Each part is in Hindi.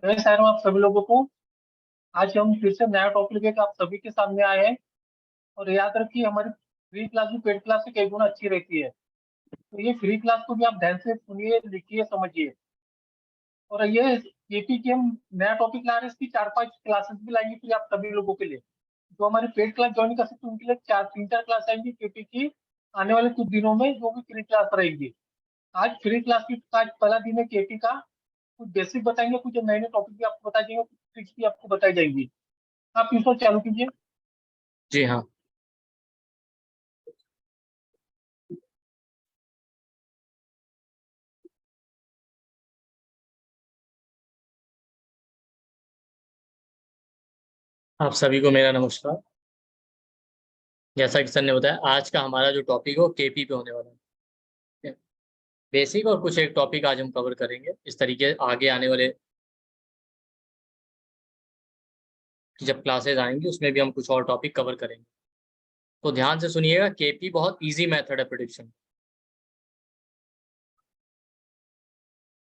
नमस्कार सारों आप सभी लोगों को। आज हम फिर से नया टॉपिक लेकर आप सभी के सामने आए हैं। और याद रखिए हमारी फ्री क्लास भी पेड क्लास से कई गुना अच्छी रहती है। तो ये फ्री क्लास को भी आप ध्यान से सुनिए, लिखिए, समझिए। और ये केपी की हम नया टॉपिक ला रहे हैं, इसकी 4-5 क्लासेस भी लाएंगे फिर आप सभी लोगों के लिए। जो हमारी पेड क्लास ज्वाइन कर सकते हैं उनके लिए 3-4 क्लास आएंगी केपी की। आने वाले कुछ दिनों में जो भी फ्री क्लास रहेगी। आज फ्री क्लास की आज पहला दिन है केपी का। कुछ बेसिक बताएंगे, कुछ नए नए टॉपिक भी आपको बताए जाएंगे, कुछ ट्रिक्स भी आपको बताई जाएंगी। आप इसको चालू कीजिए। जी हाँ। आप सभी को मेरा नमस्कार। जैसा कि सर ने बताया, आज का हमारा जो टॉपिक है वो केपी पे होने वाला है। बेसिक और कुछ एक टॉपिक आज हम कवर करेंगे। इस तरीके आगे आने वाले जब क्लासेज आएंगी उसमें भी हम कुछ और टॉपिक कवर करेंगे। तो ध्यान से सुनिएगा, केपी बहुत इजी मेथड है प्रेडिक्शन।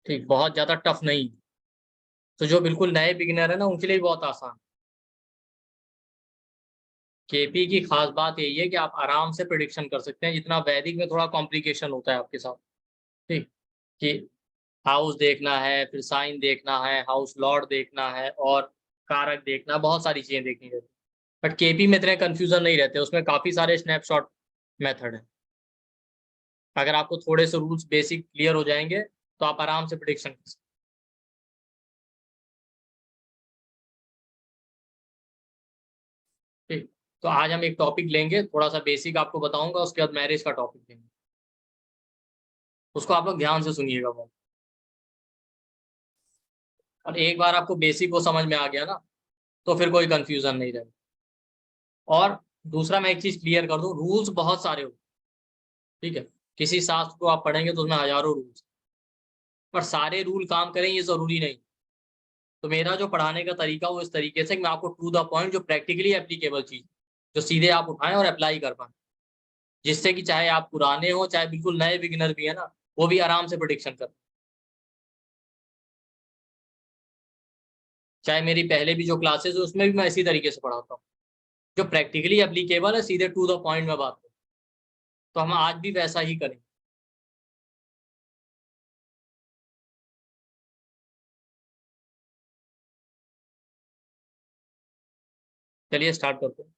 ठीक, बहुत ज्यादा टफ नहीं। तो जो बिल्कुल नए बिगिनर है ना, उनके लिए भी बहुत आसान। केपी की खास बात यही है कि आप आराम से प्रिडिक्शन कर सकते हैं, जितना वैदिक में थोड़ा कॉम्प्लिकेशन होता है आपके साथ। ठीक, कि हाउस देखना है, फिर साइन देखना है, हाउस लॉर्ड देखना है, और कारक देखना, बहुत सारी चीजें देखनी रहती है। बट केपी में इतने कंफ्यूजन नहीं रहते, उसमें काफी सारे स्नैपशॉट मेथड है। अगर आपको थोड़े से रूल्स बेसिक क्लियर हो जाएंगे तो आप आराम से प्रिडिक्शन कर सकते हैं। ठीक, तो आज हम एक टॉपिक लेंगे, थोड़ा सा बेसिक आपको बताऊंगा, उसके बाद मैरिज का टॉपिक लेंगे। उसको आप लोग ध्यान से सुनिएगा बहुत। और एक बार आपको बेसिक को समझ में आ गया ना, तो फिर कोई कंफ्यूजन नहीं रहेगा। और दूसरा मैं एक चीज क्लियर कर दूं, रूल्स बहुत सारे हो। ठीक है, किसी शास्त्र को आप पढ़ेंगे तो उसमें हजारों रूल्स, पर सारे रूल काम करें ये जरूरी नहीं। तो मेरा जो पढ़ाने का तरीका वो इस तरीके से कि मैं आपको टू द पॉइंट, जो प्रैक्टिकली एप्लीकेबल चीज, जो सीधे आप उठाएं और अप्लाई कर पाए, जिससे कि चाहे आप पुराने हो चाहे बिल्कुल नए बिगिनर भी है ना, वो भी आराम से प्रिडिक्शन कर। चाहे मेरी पहले भी जो क्लासेस है उसमें भी मैं इसी तरीके से पढ़ाता हूँ, जो प्रैक्टिकली एप्लीकेबल है, सीधे टू द पॉइंट में बात करें। तो हम आज भी वैसा ही करेंगे। चलिए स्टार्ट करते हैं।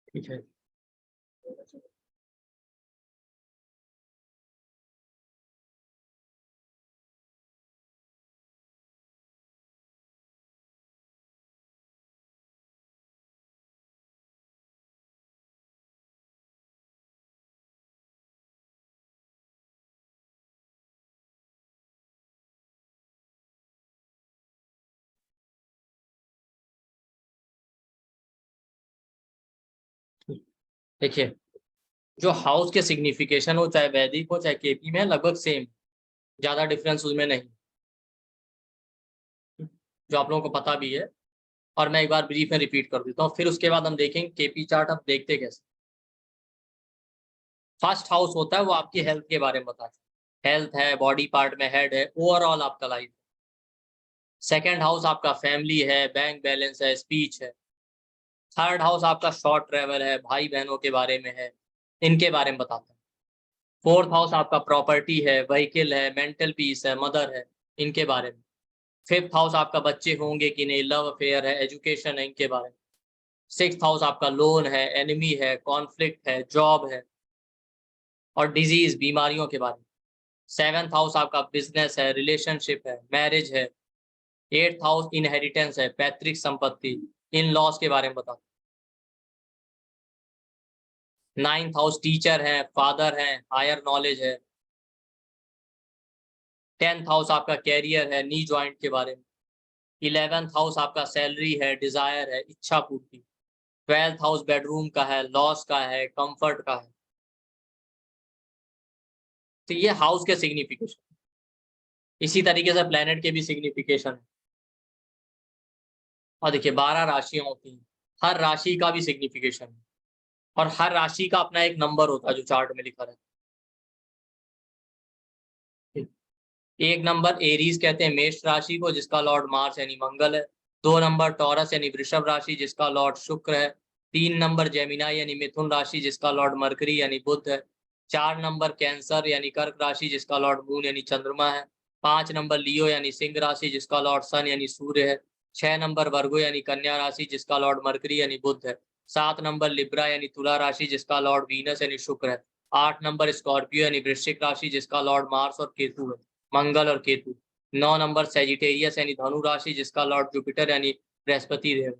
ठीक है, देखिए, जो हाउस के सिग्निफिकेशन हो, चाहे वैदिक हो चाहे केपी में, लगभग सेम, ज्यादा डिफरेंस उसमें नहीं, जो आप लोगों को पता भी है। और मैं एक बार ब्रीफ में रिपीट कर देता हूँ, फिर उसके बाद हम देखेंगे केपी चार्ट हम देखते कैसे। फर्स्ट हाउस होता है वो आपकी हेल्थ के बारे में बताता है, हेल्थ है, बॉडी पार्ट में हेड है, ओवरऑल आपका लाइफ। सेकेंड हाउस आपका फैमिली है, बैंक बैलेंस है, स्पीच है। थर्ड हाउस आपका शॉर्ट ट्रेवल है, भाई बहनों के बारे में है, इनके बारे में बताता है। फोर्थ हाउस आपका प्रॉपर्टी है, व्हीकल है, मेंटल पीस है, मदर है, इनके बारे में। फिफ्थ हाउस आपका बच्चे होंगे कि नहीं, लव अफेयर है, एजुकेशन है, इनके बारे में। सिक्स्थ हाउस आपका लोन है, एनिमी है, कॉन्फ्लिक्ट है, जॉब है, और डिजीज, बीमारियों के बारे में। सेवेंथ हाउस आपका बिजनेस है, रिलेशनशिप है, मैरिज है। एट्थ हाउस इनहेरिटेंस है, पैतृक संपत्ति, इन लॉस के बारे में बताता है। नाइन्थ हाउस टीचर है, फादर है, हायर नॉलेज है। टेंथ हाउस आपका कैरियर है, नी जॉइंट के बारे में। इलेवेंथ हाउस आपका सैलरी है, डिजायर है, इच्छा पूर्ति। ट्वेल्थ हाउस बेडरूम का है, लॉस का है, कंफर्ट का है। तो ये हाउस के सिग्निफिकेशन। इसी तरीके से प्लेनेट के भी सिग्निफिकेशन है। और देखिए 12 राशियां होती हैं, हर राशि का भी सिग्निफिकेशन है और हर राशि का अपना एक नंबर होता है जो चार्ट में लिखा रहता है। एक नंबर एरीज कहते हैं मेष राशि को, जिसका लॉर्ड मार्स यानी मंगल है। 2 नंबर टॉरस यानी वृषभ राशि, जिसका लॉर्ड शुक्र है। 3 नंबर जेमिनाई यानी मिथुन राशि, जिसका लॉर्ड मरकरी यानी बुध है। 4 नंबर कैंसर यानी कर्क राशि, जिसका लॉर्ड मून यानी चंद्रमा है। 5 नंबर लियो यानी सिंह राशि, जिसका लॉर्ड सन यानी सूर्य है। 6 नंबर वर्गो यानी कन्या राशि, जिसका लॉर्ड मरकरी यानी बुध है। 7 नंबर लिब्रा यानी तुला राशि, जिसका लॉर्ड वीनस यानी शुक्र है। 8 नंबर स्कॉर्पियो यानी वृश्चिक राशि, जिसका लॉर्ड मार्स और केतु है, मंगल और केतु। 9 नंबर सेजिटेरियस यानी धनु राशि, जिसका लॉर्ड जुपिटर यानी बृहस्पति देव।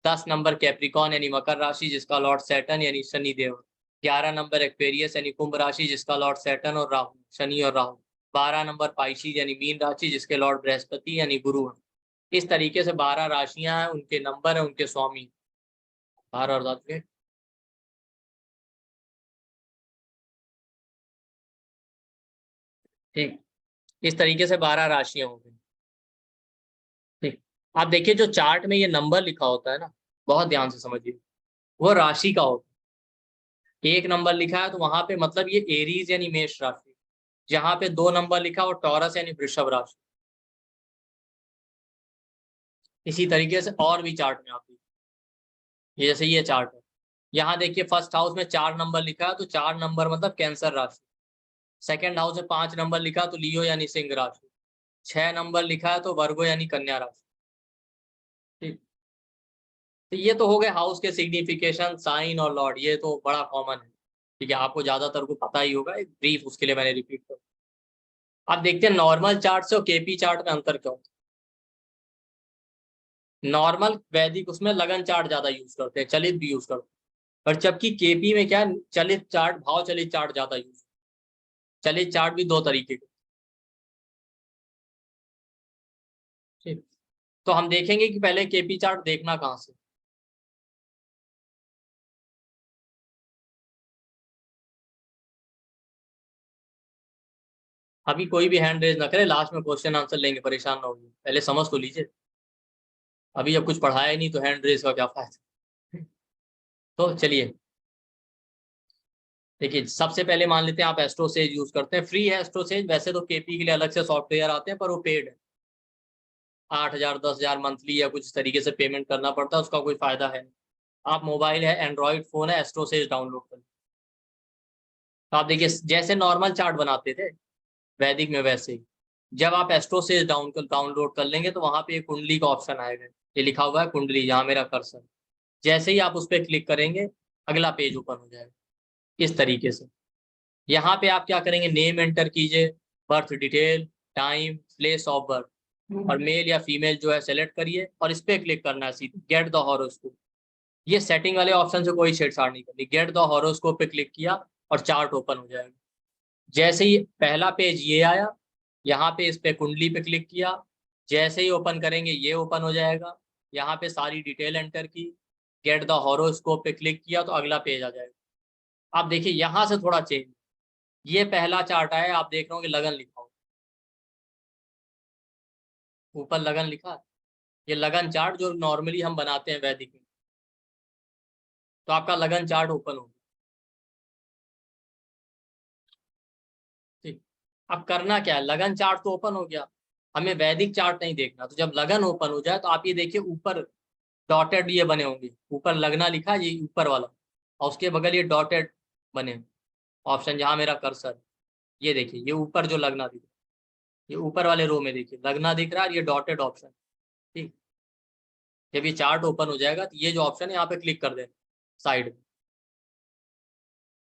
10 नंबर कैप्रिकॉन यानी मकर राशि, जिसका लॉर्ड सैटर्न यानी शनि देव। 11 नंबर एक्वेरियस यानी कुंभ राशि, जिसका लॉर्ड सैटर्न और राहु, शनि और राहु। 12 नंबर पाइशीज यानी मीन राशि, जिसके लॉर्ड बृहस्पति यानी गुरु है। इस तरीके से 12 राशियां हैं, उनके नंबर है, उनके स्वामी 12 और धातु के। ठीक, इस तरीके से 12 राशियां हो गई। ठीक, आप देखिए जो चार्ट में ये नंबर लिखा होता है ना, बहुत ध्यान से समझिए, वो राशि का होता है। 1 नंबर लिखा है तो वहां पे मतलब ये एरीज यानी मेष राशि। जहां पे 2 नंबर लिखा वो टॉरस यानी वृषभ राशि। इसी तरीके से और भी चार्ट में आती है, जैसे ये चार्ट है, यहाँ देखिए फर्स्ट हाउस में 4 नंबर लिखा है तो 4 नंबर मतलब कैंसर राशि। सेकंड हाउस में 5 नंबर लिखा तो लियो यानी सिंह राशि। 6 नंबर लिखा है तो वर्गो यानी कन्या राशि। ठीक, तो ये तो हो गए हाउस के सिग्निफिकेशन, साइन और लॉर्ड, ये तो बड़ा कॉमन है। ठीक है, आपको ज्यादातर को पता ही होगा, एक ब्रीफ उसके लिए मैंने रिपीट कर। अब देखते हैं नॉर्मल चार्ट से और केपी चार्ट में अंतर क्या होता है। नॉर्मल वैदिक उसमें लगन चार्ट ज्यादा यूज करते हैं, चलित भी यूज करते हैं, और जबकि केपी में क्या है, चलित चार्ट, भाव चलित चार्ट ज्यादा यूज। चलित चार्ट भी 2 तरीके के। ठीक, तो हम देखेंगे कि पहले केपी चार्ट देखना कहाँ से। अभी कोई भी हैंड रेज ना करे, लास्ट में क्वेश्चन आंसर लेंगे, परेशान ना होइए, पहले समझ तो लीजिए। अभी जब कुछ पढ़ाया ही नहीं तो हैंड रेज का क्या फायदा। तो चलिए देखिए, सबसे पहले मान लेते हैं आप एस्ट्रोसेज यूज करते हैं, फ्री है एस्ट्रोसेज, वैसे तो केपी के लिए अलग से सॉफ्टवेयर आते हैं पर वो पेड है। 8,000 10,000 मंथली या कुछ तरीके से पेमेंट करना पड़ता है, उसका कोई फायदा है नहीं। आप मोबाइल है, एंड्रॉइड फोन है, एस्ट्रोसेज डाउनलोड करें। तो आप देखिए जैसे नॉर्मल चार्ट बनाते थे वैदिक में, वैसे ही जब आप एस्ट्रोसेज डाउनलोड कर लेंगे तो वहां पे एक कुंडली का ऑप्शन आएगा, ये लिखा हुआ है कुंडली, यहाँ मेरा कर्सर। जैसे ही आप उस पर क्लिक करेंगे अगला पेज ओपन हो जाएगा इस तरीके से। यहाँ पे आप क्या करेंगे, नेम एंटर कीजिए, birth detail, time, place of birth, और मेल या फीमेल जो है सेलेक्ट करिए और इस पे क्लिक करना है सीधे, गेट द हॉरोस्कोप। ये सेटिंग वाले ऑप्शन से कोई छेड़छाड़ नहीं करनी, गेट द हॉरोस्कोप पे क्लिक किया और चार्ट ओपन हो जाएगा। जैसे ही पहला पेज ये आया, यहाँ पे इस पे कुंडली पे क्लिक किया, जैसे ही ओपन करेंगे ये ओपन हो जाएगा। यहाँ पे सारी डिटेल एंटर की, गेट द हॉरोस्कोप पे क्लिक किया तो अगला पेज आ जाएगा। आप देखिए यहाँ से थोड़ा चेंज, ये पहला चार्ट आया, आप देख रहे हो कि लगन लिखा हो, ऊपर लगन लिखा है। ये लगन चार्ट जो नॉर्मली हम बनाते हैं वैदिक में, तो आपका लगन चार्ट ओपन हो गया। ठीक, अब करना क्या है, लगन चार्ट तो ओपन हो गया, हमें वैदिक चार्ट नहीं देखना। तो जब लगन ओपन हो जाए तो आप ये देखिए ऊपर डॉटेड ये बने होंगे, ऊपर लगना लिखा है, ये ऊपर वाला, और उसके बगल ये डॉटेड बने ऑप्शन, जहां मेरा कर्सर, ये देखिए ये ऊपर जो लगना दिख रहा है, ये ऊपर वाले रो में देखिए लगना दिख रहा है, ये डॉटेड ऑप्शन। ठीक, जब ये चार्ट ओपन हो जाएगा तो ये जो ऑप्शन है यहाँ पे क्लिक कर देना साइड में।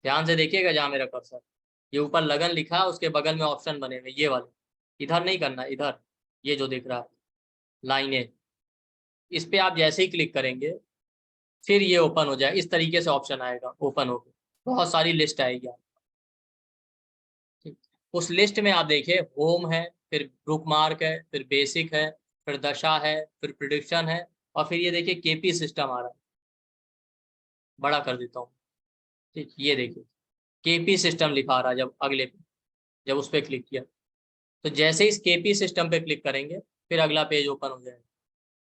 ध्यान से देखिएगा जहां मेरा कर्सर, ये ऊपर लगन लिखा है, उसके बगल में ऑप्शन बने हुए ये वाले, इधर नहीं करना, इधर ये जो दिख रहा है लाइनें, इस पे आप जैसे ही क्लिक करेंगे फिर ये ओपन हो जाए, इस तरीके से ऑप्शन आएगा, ओपन होकर बहुत सारी लिस्ट आएगी। ठीक, उस लिस्ट में आप देखिए होम है, फिर बुक मार्क है, फिर बेसिक है, फिर दशा है, फिर प्रिडिक्शन है, और फिर ये देखिए केपी सिस्टम आ रहा है, बड़ा कर देता हूँ। ठीक, ये देखिए केपी सिस्टम लिखा आ रहा है जब अगले पे, जब उस पर क्लिक किया तो जैसे इस केपी सिस्टम पे क्लिक करेंगे फिर अगला पेज ओपन हो जाएगा।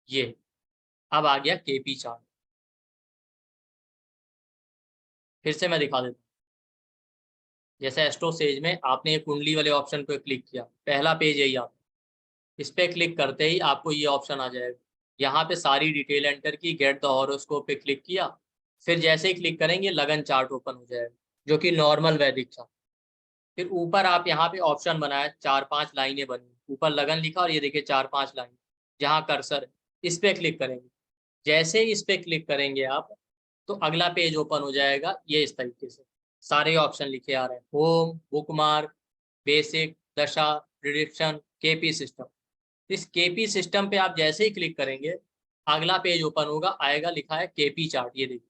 ये अब आ गया केपी चार्ट। फिर से मैं दिखा देता हूँ। जैसे एस्ट्रो सेज में आपने एक कुंडली वाले ऑप्शन पे क्लिक किया, पहला पेज यही आता है। इस पे क्लिक करते ही आपको ये ऑप्शन आ जाएगा, यहाँ पे सारी डिटेल एंटर की, गेट द हॉरोस्कोप पे क्लिक किया। फिर जैसे ही क्लिक करेंगे लगन चार्ट ओपन हो जाएगा, जो कि नॉर्मल वैदिक चार्ट। फिर ऊपर आप यहाँ पे ऑप्शन बनाया, 4-5 लाइनें बनी, ऊपर लगन लिखा और ये देखिए 4-5 लाइन जहाँ कर्सर है, इस पे क्लिक करेंगे। जैसे ही इस पे क्लिक करेंगे आप तो अगला पेज ओपन हो जाएगा। ये इस तरीके से सारे ऑप्शन लिखे आ रहे हैं, होम, बुकमार्क, बेसिक, दशा, प्रिडिक्शन, केपी सिस्टम। इस केपी सिस्टम पे आप जैसे ही क्लिक करेंगे अगला पेज ओपन होगा, आएगा लिखा है केपी चार्ट। ये देखिए,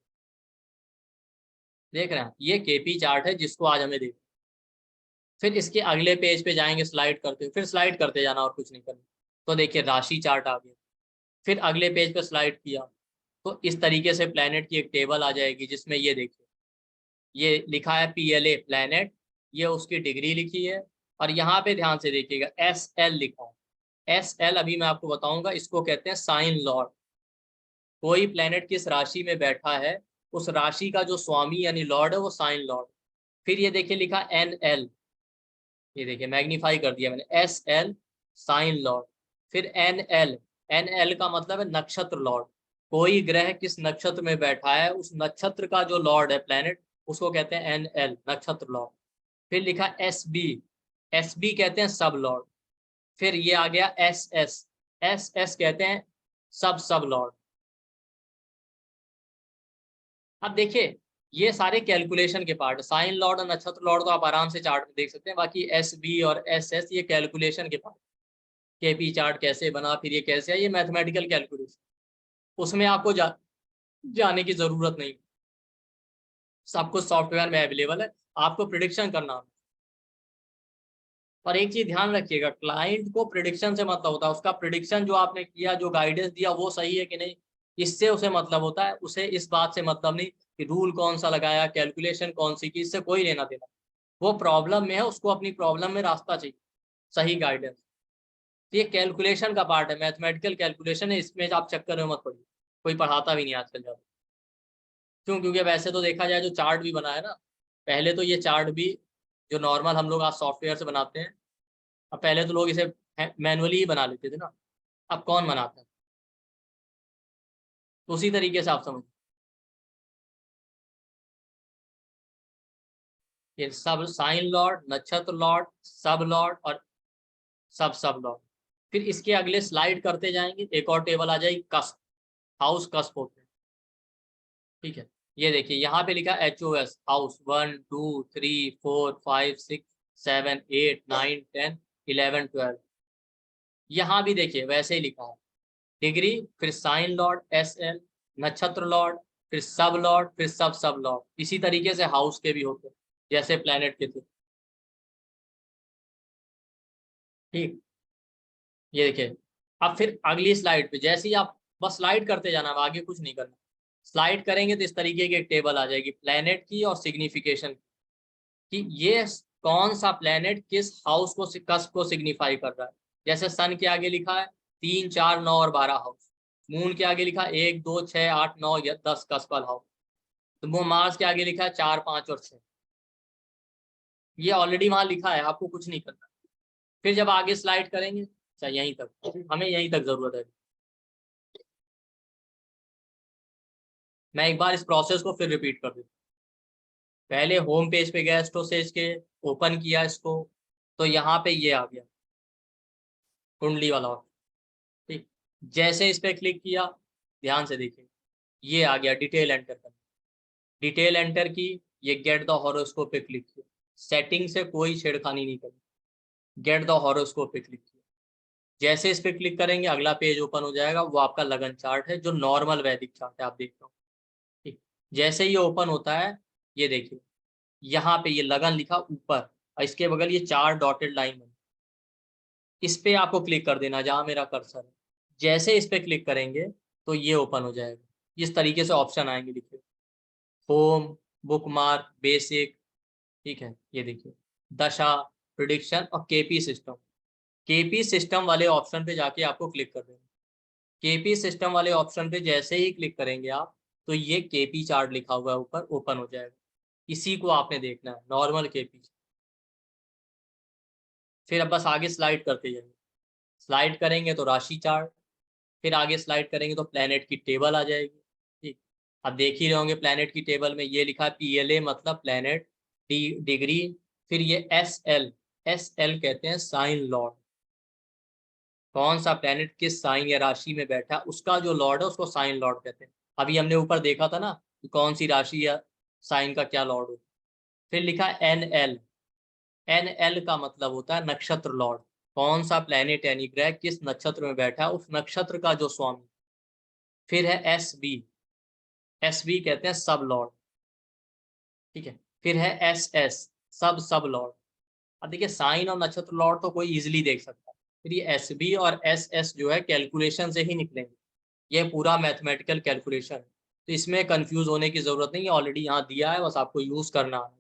देख रहे हैं, ये केपी चार्ट है जिसको आज हमें देखना। फिर इसके अगले पेज पे जाएंगे, स्लाइड करते हुए, फिर स्लाइड करते जाना और कुछ नहीं करना। तो देखिए राशि चार्ट आ गया। फिर अगले पेज पे स्लाइड किया तो इस तरीके से प्लैनेट की एक टेबल आ जाएगी, जिसमें ये देखिए ये लिखा है PLA प्लैनेट, ये उसकी डिग्री लिखी है। और यहाँ पे ध्यान से देखिएगा SL लिखा है। SL अभी मैं आपको बताऊंगा, इसको कहते हैं साइन लॉर्ड। कोई प्लैनेट किस राशि में बैठा है, उस राशि का जो स्वामी यानी लॉर्ड है वो साइन लॉर्ड। फिर ये देखिए लिखा NL, ये देखिए मैग्नीफाई कर दिया मैंने, SL साइन लॉर्ड। फिर NL का मतलब है नक्षत्र लॉर्ड। कोई ग्रह किस नक्षत्र में बैठा है, उस नक्षत्र का जो लॉर्ड है प्लैनेट, उसको कहते हैं NL नक्षत्र लॉर्ड। फिर लिखा SB कहते हैं सब लॉर्ड। फिर ये आ गया SS कहते हैं सब लॉर्ड। अब देखिए ये सारे कैलकुलेशन के पार्ट, साइन लॉर्ड और नक्षत्र लॉर्ड तो आप आराम से चार्ट में देख सकते हैं, बाकी SB और SS ये कैलकुलेशन के पार्ट। केपी चार्ट कैसे बना, फिर ये कैसे है, ये मैथमेटिकल कैलकुलेशन, उसमें आपको जाने की जरूरत नहीं, सब कुछ सॉफ्टवेयर में अवेलेबल है, आपको प्रिडिक्शन करना है। और एक चीज ध्यान रखिएगा, क्लाइंट को प्रिडिक्शन से मतलब होता है उसका प्रिडिक्शन जो आपने किया, जो गाइडेंस दिया वो सही है कि नहीं, इससे उसे मतलब होता है। उसे इस बात से मतलब नहीं कि रूल कौन सा लगाया, कैलकुलेशन कौन सी की, इससे कोई लेना देना। वो प्रॉब्लम में है, उसको अपनी प्रॉब्लम में रास्ता चाहिए, सही गाइडेंस। ये कैलकुलेशन का पार्ट है, मैथमेटिकल कैलकुलेशन है, इसमें आप चक्कर में मत पड़िए, कोई पढ़ाता भी नहीं आजकल ज्यादा। क्यों? क्योंकि वैसे तो देखा जाए जो चार्ट भी बना है ना, पहले तो ये चार्ट भी जो नॉर्मल हम लोग आज सॉफ्टवेयर से बनाते हैं, अब पहले तो लोग इसे मैनुअली ही बना लेते थे ना, अब कौन बनाता है? तो उसी तरीके से आप समझ, ये सब साइन लॉर्ड, नक्षत्र लॉर्ड, सब लॉर्ड और सब लॉर्ड। फिर इसके अगले स्लाइड करते जाएंगे, एक और टेबल आ जाएगी कस्प, हाउस कस्प होते हैं, ठीक है। ये देखिए यहाँ पे लिखा HOS, हाउस 1 2 3 4 5 6 7 8 9 10 11 12। यहाँ भी देखिए वैसे ही लिखा है, डिग्री, फिर साइन लॉर्ड SL, नक्षत्र लॉर्ड, फिर सब लॉर्ड, फिर सब लॉर्ड। इसी तरीके से हाउस के भी होते हैं, जैसे प्लेनेट के थे, ठीक। ये देखिए, अब फिर अगली स्लाइड पे जैसे ही आप बस स्लाइड करते जाना, आगे कुछ नहीं करना। स्लाइड करेंगे तो इस तरीके की एक टेबल आ जाएगी प्लेनेट की और सिग्निफिकेशन कि ये कौन सा प्लेनेट किस हाउस को, कस्प को सिग्निफाई कर रहा है। जैसे सन के आगे लिखा है 3 4 9 और 12 हाउस, मून के आगे लिखा है 1 2 6 8 9 या 10 कस्पल हाउस, तो वो मार्स के आगे लिखा है 4 5 और 6। ये ऑलरेडी वहां लिखा है, आपको कुछ नहीं करना। फिर जब आगे स्लाइड करेंगे, अच्छा यहीं तक, हमें यहीं तक जरूरत है। मैं एक बार इस प्रोसेस को फिर रिपीट कर देता। पहले होम पेज पे गया एस्ट्रोसेज के, ओपन किया इसको, तो यहाँ पे ये आ गया कुंडली वाला ऑप्शन, ठीक। जैसे इस पे क्लिक किया, ध्यान से देखिए, ये आ गया डिटेल एंटर करना। डिटेल एंटर की, ये गेट द हॉरोस्कोप पे क्लिक किया, सेटिंग से कोई छेड़खानी नहीं करनी, गेट द हॉरोस्कोप पे क्लिक किया। जैसे इस पे क्लिक करेंगे अगला पेज ओपन हो जाएगा, वो आपका लगन चार्ट है जो नॉर्मल वैदिक चार्ट है, आप देख रहे हो, ठीक। जैसे ये ओपन होता है, ये देखिए यहाँ पे ये लगन लिखा ऊपर और इसके बगल ये 4 डॉटेड लाइन बनी, इस पे आपको क्लिक कर देना जहां मेरा कर्सर है। जैसे इस पे क्लिक करेंगे तो ये ओपन हो जाएगा, इस तरीके से ऑप्शन आएंगे, देखिए होम, बुकमार्क, बेसिक, ठीक है। ये देखिए दशा, प्रिडिक्शन और केपी सिस्टम। केपी सिस्टम वाले ऑप्शन पे जाके आपको क्लिक कर देना। केपी सिस्टम वाले ऑप्शन पे जैसे ही क्लिक करेंगे आप, तो ये केपी चार्ट लिखा हुआ है ऊपर ओपन हो जाएगा। इसी को आपने देखना है, नॉर्मल केपी। फिर अब बस आगे स्लाइड करते जाएंगे। स्लाइड करेंगे तो राशि चार्ट, फिर आगे स्लाइड करेंगे तो प्लेनेट की टेबल आ जाएगी। ठीक, अब देख ही रहे होंगे प्लेनेट की टेबल में ये लिखा है PLA मतलब प्लेनेट डिग्री। फिर ये SL, SL कहते हैं साइन लॉर्ड। कौन सा प्लेनेट किस साइन या राशि में बैठा उसका जो लॉर्ड है उसको साइन लॉर्ड कहते हैं। अभी हमने ऊपर देखा था ना कि कौन सी राशि या साइन का क्या लॉर्ड हो। फिर लिखा NL, NL का मतलब होता है नक्षत्र लॉर्ड। कौन सा प्लेनेट यानी ग्रह किस नक्षत्र में बैठा है उस नक्षत्र का जो स्वामी। फिर है SB, SB कहते हैं सब लॉर्ड। ठीक है, फिर है SS, सब लॉर्ड। अब देखिए साइन और नक्षत्र लॉर्ड तो कोई इजीली देख सकता है। फिर ये SB और SS जो है कैलकुलेशन से ही निकलेंगे। ये पूरा मैथमेटिकल कैलकुलेशन है, तो इसमें कंफ्यूज होने की जरूरत नहीं है, ऑलरेडी यहाँ दिया है, बस आपको यूज करना है।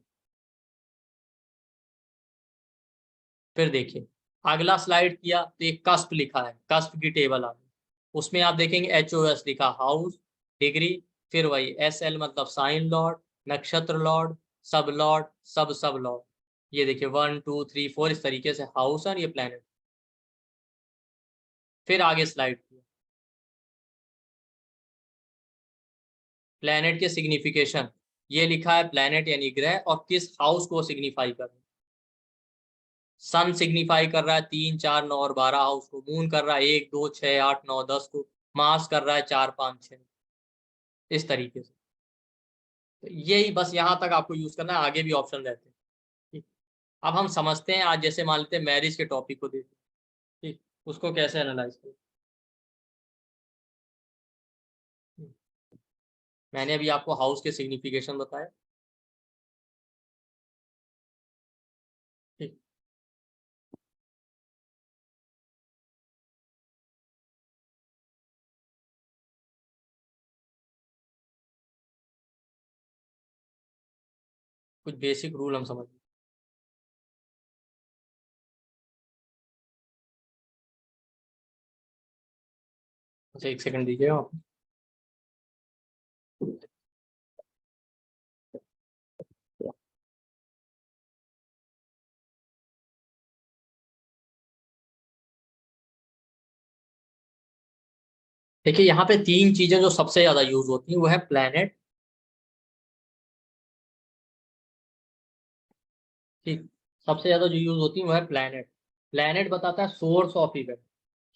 फिर देखिए अगला स्लाइड किया तो एक कस्प लिखा है, कस्प की टेबल आ गई। उसमें आप देखेंगे HOS लिखा, हाउस, डिग्री। फिर वही SL मतलब साइन लॉर्ड, नक्षत्र लॉर्ड, सब लॉर्ड। ये देखिए 1 2 3 4 इस तरीके से हाउस और ये प्लेनेट। फिर आगे स्लाइड किया, प्लेनेट के सिग्निफिकेशन। ये लिखा है प्लेनेट यानी ग्रह और किस हाउस को सिग्निफाई कर रहा है। सन सिग्निफाई कर रहा है 3 4 9 और 12 हाउस को। मून कर रहा है 1 2 6 8 9 10 को। मार्स कर रहा है 4 5 6। इस तरीके से तो यही बस यहाँ तक आपको यूज करना है, आगे भी ऑप्शन रहते हैं। ठीक, अब हम समझते हैं, आज जैसे मान लेते हैं मैरिज के टॉपिक को देखते हैं। ठीक, उसको कैसे एनालाइज करें। मैंने अभी आपको हाउस के सिग्निफिकेशन बताया। ठीक, कुछ बेसिक रूल हम समझ। अच्छा एक सेकंड दीजिए आप। देखिए यहाँ पे 3 चीजें जो सबसे ज्यादा यूज होती हैं वो है प्लेनेट। ठीक, सबसे ज्यादा जो यूज होती है वो है प्लेनेट। प्लेनेट बताता है सोर्स ऑफ इवेंट,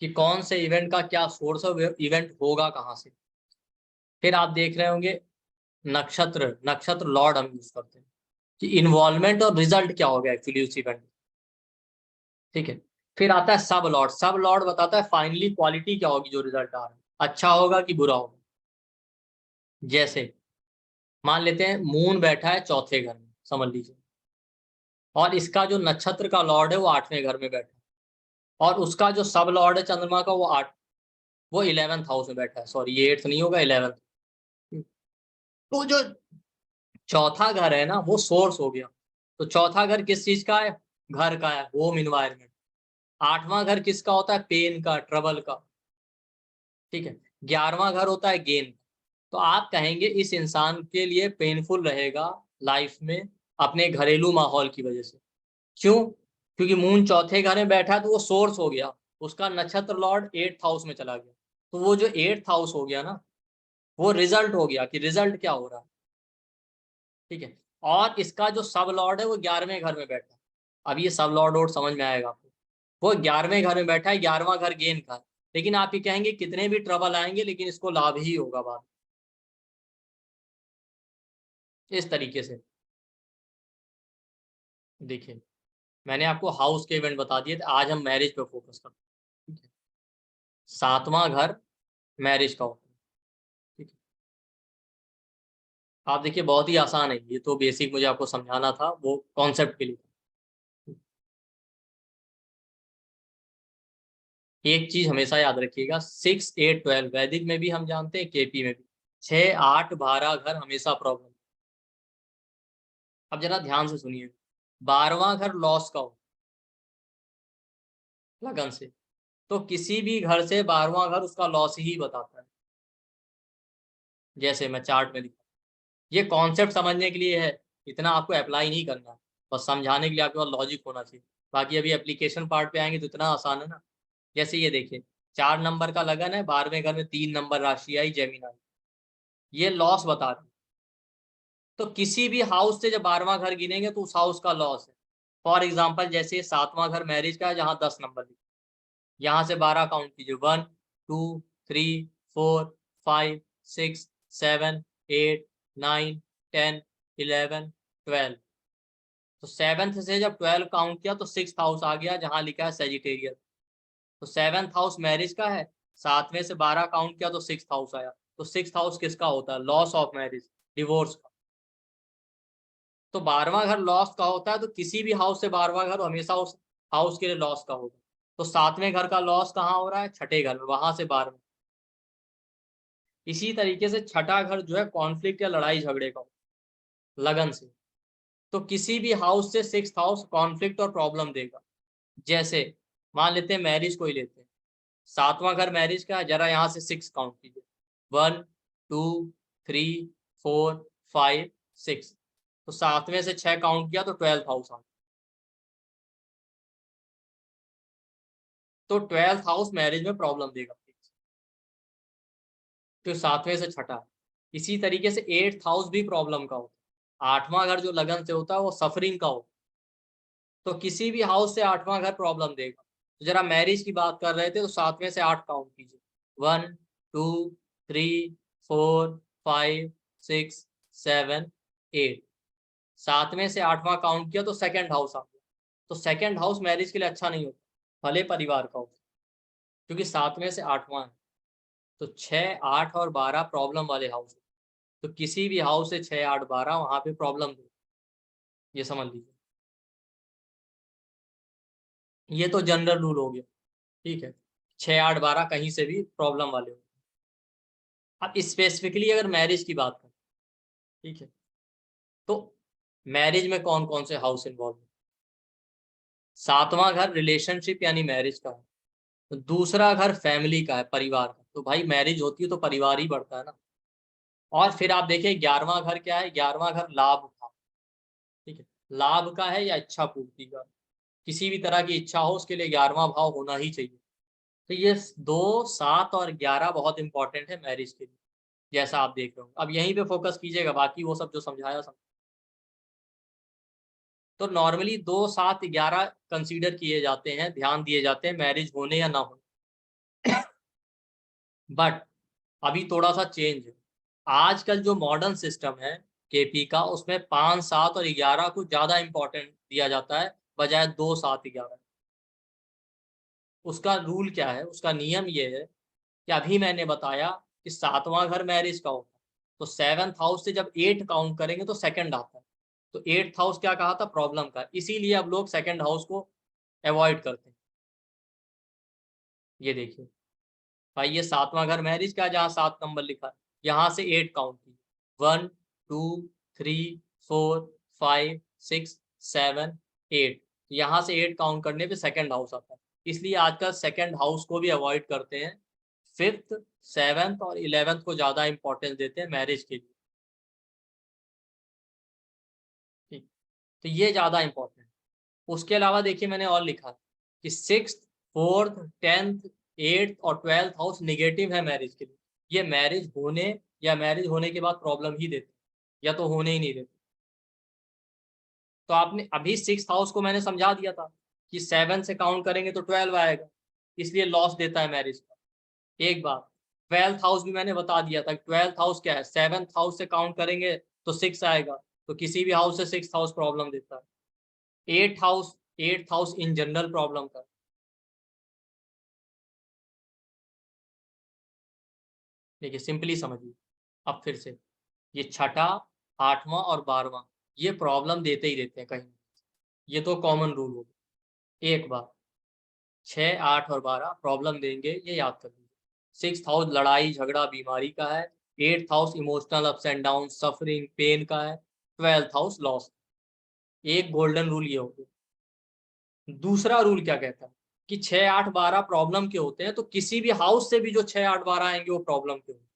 कि कौन से इवेंट का क्या सोर्स ऑफ इवेंट होगा कहाँ से। फिर आप देख रहे होंगे नक्षत्र, नक्षत्र लॉर्ड हम यूज करते हैं कि इन्वॉल्वमेंट और रिजल्ट क्या होगा एक्चुअली उस इवेंट। ठीक है, फिर आता है सब लॉर्ड, सब लॉर्ड बताता है फाइनली क्वालिटी क्या होगी जो रिजल्ट आ रहा है, अच्छा होगा कि बुरा होगा। जैसे मान लेते हैं मून बैठा है चौथे घर में समझ लीजिए, और इसका जो नक्षत्र का लॉर्ड है वो 8वें घर में बैठा है, और उसका जो सब लॉर्ड है चंद्रमा का वो 11th हाउस में बैठा है। सॉरी ये 8th नहीं होगा, 11th। तो जो चौथा घर है ना वो सोर्स हो गया। तो चौथा घर किस चीज का है, घर का है, होम इन्वायरमेंट। 8वां घर किसका होता है, पेन का, ट्रबल का। ठीक है, 11वां घर होता है गेन। तो आप कहेंगे इस इंसान के लिए पेनफुल रहेगा लाइफ में अपने घरेलू माहौल की वजह से। क्यों, क्योंकि मून चौथे घर में बैठा है तो वो सोर्स हो गया, उसका नक्षत्र लॉर्ड 8th हाउस में चला गया। तो वो जो 8th हाउस हो गया ना वो रिजल्ट हो गया कि रिजल्ट क्या हो रहा है। ठीक है, और इसका जो सब लॉर्ड है वो 11वें घर में बैठा है। अब ये सब लॉर्ड और समझ में आएगा आपको। वो 11वें घर में बैठा है, 11वां घर गेन का है। लेकिन आप ये कहेंगे कितने भी ट्रबल आएंगे लेकिन इसको लाभ ही होगा बाद में। इस तरीके से देखिए मैंने आपको हाउस के इवेंट बता दिए थे, आज हम मैरिज पे फोकस करते हैं। ठीक है, 7वां घर मैरिज का होता है। ठीक है, आप देखिए बहुत ही आसान है, ये तो बेसिक मुझे आपको समझाना था वो कॉन्सेप्ट के लिए। एक चीज हमेशा याद रखिएगा, 6 8 12 वैदिक में भी हम जानते हैं, केपी में भी 6 8 12 घर हमेशा प्रॉब्लम। अब जरा ध्यान से सुनिए, 12वां घर लॉस का हो, लगन से। तो किसी भी घर से 12वां घर उसका लॉस ही बताता है, जैसे मैं चार्ट में लिखा। ये कॉन्सेप्ट समझने के लिए है, इतना आपको अप्लाई नहीं करना है, बस समझाने के लिए आपके पास लॉजिक होना चाहिए। बाकी अभी एप्लीकेशन पार्ट पे आएंगे तो इतना आसान है ना। जैसे ये देखिए 4 नंबर का लगन है, 12वें घर में 3 नंबर राशि आई जेमिनी, ये लॉस बता रही। तो किसी भी हाउस से जब 12वां घर गिनेंगे तो उस हाउस का लॉस है। फॉर एग्जाम्पल जैसे 7वां घर मैरिज का है जहां 10 नंबर लिखा, यहाँ से 12 काउंट कीजिए, 1 2 3 4 5 6 7 8 9 10 11 12। तो 7th से जब 12 काउंट किया तो 6th हाउस आ गया जहां लिखा है सेजिटेरियल। तो 7th हाउस मैरिज का है, 7वें से 12 काउंट किया तो 6th हाउस आया। तो 6th हाउस किसका होता है? लॉस ऑफ मैरिज, डिवोर्स का। तो 12वां घर लॉस का होता है, तो किसी भी हाउस से 12वां घर हमेशा उस हाउस के लिए लॉस का होगा। तो 7वें घर का लॉस कहाँ हो रहा है? छठे घर में, वहां से 12वें। इसी तरीके से छठा घर जो है कॉन्फ्लिक्ट या लड़ाई झगड़े का, लगन से। तो किसी भी हाउस से 6th हाउस कॉन्फ्लिक्ट और प्रॉब्लम देगा। जैसे मान लेते हैं मैरिज को ही लेते हैं, 7वां घर मैरिज का है, जरा यहाँ से 6 काउंट कीजिए, 1 2 3 4 5 6। तो 7वें से 6 काउंट किया तो 12th हाउस आ गया। तो 12th हाउस मैरिज में प्रॉब्लम देगा, तो 7वें से छठा है। इसी तरीके से 8th हाउस भी प्रॉब्लम का होता है। 8वां घर जो लगन से होता है वो सफरिंग का होता है। तो किसी भी हाउस से 8वां घर प्रॉब्लम देगा। तो जरा मैरिज की बात कर रहे थे तो 7वें से 8 काउंट कीजिए, 1 2 3 4 5 6 7 8। 7वें से 8वां काउंट किया तो 2nd हाउस आ गया। तो 2nd हाउस मैरिज के लिए अच्छा नहीं होता, भले परिवार का हो, क्योंकि 7वें से 8वां है। तो 6 8 और 12 प्रॉब्लम वाले हाउस। तो किसी भी हाउस से 6 8 12 वहां पे प्रॉब्लम दे, ये समझ लीजिए। ये तो जनरल रूल हो गया, ठीक है। 6 8 12 कहीं से भी प्रॉब्लम वाले हो। अब स्पेसिफिकली अगर मैरिज की बात करें, ठीक है, तो मैरिज में कौन कौन से हाउस इन्वॉल्व है? 7वां घर रिलेशनशिप यानी मैरिज का है, तो दूसरा घर फैमिली का है, परिवार का। तो भाई मैरिज होती है तो परिवार ही बढ़ता है ना। और फिर आप देखिए 11वां घर क्या है? 11वां घर लाभ का, ठीक है, लाभ का है या इच्छा पूर्ति का। किसी भी तरह की इच्छा हो उसके लिए 11वां भाव होना ही चाहिए। तो ये 2 7 और 11 बहुत इंपॉर्टेंट है मैरिज के लिए, जैसा आप देख रहे हो। अब यहीं पे फोकस कीजिएगा, बाकी वो सब जो समझाया सब। तो नॉर्मली 2 7 11 कंसीडर किए जाते हैं, ध्यान दिए जाते हैं मैरिज होने या ना हो। बट अभी थोड़ा सा चेंज है। आजकल जो मॉडर्न सिस्टम है केपी का, उसमें 5 7 और 11 को ज्यादा इंपॉर्टेंट दिया जाता है बजाय 2 7 11। उसका रूल क्या है? उसका नियम ये है कि अभी मैंने बताया कि 7वां घर मैरिज का होता है, तो 7th हाउस से जब 8 काउंट करेंगे तो 2nd आता है। तो 8th हाउस क्या कहा था? प्रॉब्लम का। इसीलिए अब लोग 2nd हाउस को अवॉइड करते हैं। ये देखिए भाई, ये 7वां घर मैरिज का जहाँ 7 नंबर लिखा है, यहाँ से 8 काउंट की, 1 2 3 4 5 6 7 8। यहाँ से 8 काउंट करने पे 2nd हाउस आता है। इसलिए आजकल 2nd हाउस को भी अवॉइड करते हैं, 5th 7th और 11th को ज्यादा इंपॉर्टेंस देते हैं मैरिज के लिए, ठीक। तो ये ज्यादा इंपॉर्टेंट। उसके अलावा देखिए मैंने और लिखा कि 6th 4th 10th 8th और 12th हाउस निगेटिव है मैरिज के लिए। ये मैरिज होने या मैरिज होने के बाद प्रॉब्लम ही देते, या तो होने ही नहीं देते। तो आपने अभी 6th हाउस को मैंने समझा दिया था कि 7 से काउंट करेंगे तो 12 आएगा, इसलिए लॉस देता है मैरिज का। एक बात, 12th हाउस भी मैंने बता दिया था। 12th हाउस क्या है? 7th हाउस से काउंट करेंगे तो 6 आएगा, तो किसी भी हाउस से 6th हाउस प्रॉब्लम देता है। 8th house in general problem का। देखिए सिंपली समझिए, अब फिर से, ये छठा 8वां और 12वां ये प्रॉब्लम देते ही देते हैं कहीं, ये तो कॉमन रूल होगा। एक बात, 6 8 और 12 प्रॉब्लम देंगे, ये याद कर लीजिए। 6th हाउस लड़ाई झगड़ा बीमारी का है, 8th house emotional ups and down suffering pain का है, 12th हाउस लॉस। एक गोल्डन रूल ये हो गया। दूसरा रूल क्या कहता है? कि 6, 8, 12 प्रॉब्लम के होते हैं, तो किसी भी हाउस से भी जो 6, 8, 12 आएंगे वो प्रॉब्लम के होंगे।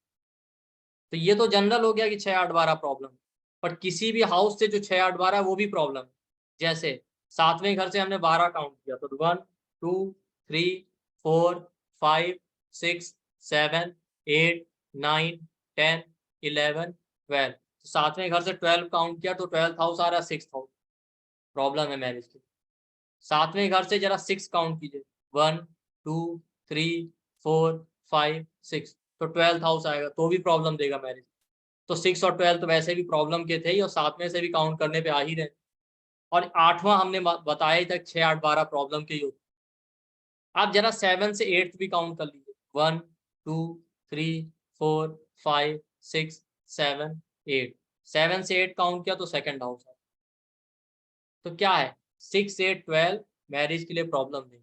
तो ये तो जनरल हो गया कि 6, 8, 12 प्रॉब्लम, पर किसी भी हाउस से जो 6, 8, 12 है वो भी प्रॉब्लम है। जैसे 7वें घर से हमने 12 काउंट किया, तो 1, 2, 3, 4, 5, 6, 7, 8, 9, 10, 11, 12। तो 7वें घर से 12 काउंट किया तो 12th हाउस आ रहा है, 6th हाउस, प्रॉब्लम है मैरिज की। 7वें घर से जरा 6 काउंट कीजिए, 1, 2, 3, 4, 5, 6, तो 12th हाउस आएगा, तो भी प्रॉब्लम देगा मैरिज। तो 6 और 12 तो वैसे भी प्रॉब्लम के थे ही, और 7वें से भी काउंट करने पे आ ही रहे। और 8वां हमने बताया ही था 6, 8, 12 प्रॉब्लम के ही होते। आप जरा 7 से 8 भी काउंट कर लीजिए, 1, 2, 3, 4, 5, 6, 7, 8। 7 से 8 काउंट किया तो सेकंड हाउस है। तो क्या है, 6, 8, 12 मैरिज के लिए प्रॉब्लम नहीं,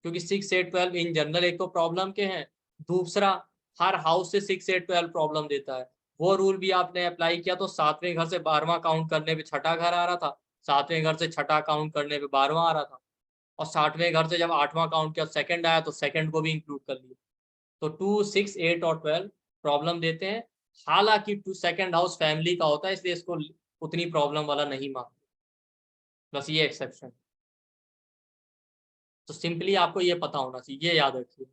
क्योंकि 6, 8, 12 इन जनरल एक तो प्रॉब्लम के हैं, दूसरा हर हाउस से 6, 8, 12 प्रॉब्लम देता है। वो रूल भी आपने अप्लाई किया तो 7वें घर से 12वां काउंट करने पे छठा घर आ रहा था, 7वें घर से छठा काउंट करने पे 12वां आ रहा था, और 60वें घर से जब 8वां काउंट किया सेकंड आया तो सेकंड को भी इंक्लूड कर लिया। तो 2, 6, 8 और 12 प्रॉब्लम देते हैं। हालांकि सेकंड हाउस फैमिली का होता है, इसलिए इसको उतनी प्रॉब्लम वाला नहीं मानते, बस ये एक्सेप्शन। तो सिंपली आपको ये पता होना चाहिए, ये याद रखिए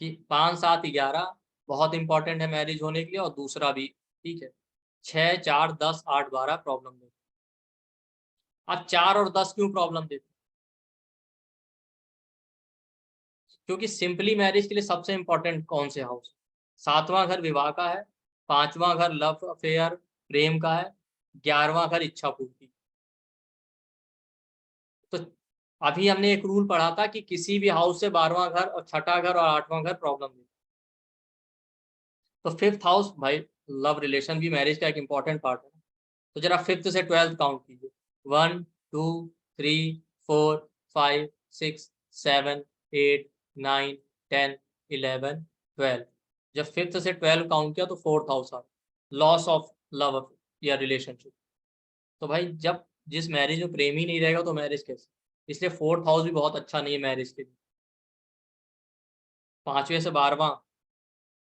कि 5, 7, 11 बहुत इंपॉर्टेंट है मैरिज होने के लिए, और दूसरा भी ठीक है। 6, 4, 10, 8, 12 प्रॉब्लम देते। अब 4 और 10 क्यों प्रॉब्लम देते? क्योंकि सिंपली मैरिज के लिए सबसे इंपॉर्टेंट कौन से हाउस? 7वां घर विवाह का है, 5वां घर लव अफेयर प्रेम का है, 11वां घर इच्छा पूर्ति। तो अभी हमने एक रूल पढ़ा था कि किसी भी हाउस से 12वां घर और छठा घर और 8वां घर प्रॉब्लम देते। तो 5th हाउस भाई लव रिलेशन भी मैरिज का एक इंपॉर्टेंट पार्ट है। तो जरा 5th से 12th काउंट कीजिए, 1, 2, 3, 4, 5, 6, 7, 8, 9, 10, 11, 12। जब 5th से 12 काउंट किया तो 4th हाउस आ, लॉस ऑफ लव या रिलेशनशिप। तो भाई जब जिस मैरिज में प्रेम ही नहीं रहेगा तो मैरिज कैसे? इसलिए 4th हाउस भी बहुत अच्छा नहीं है मैरिज के लिए। 5वें से 12वां,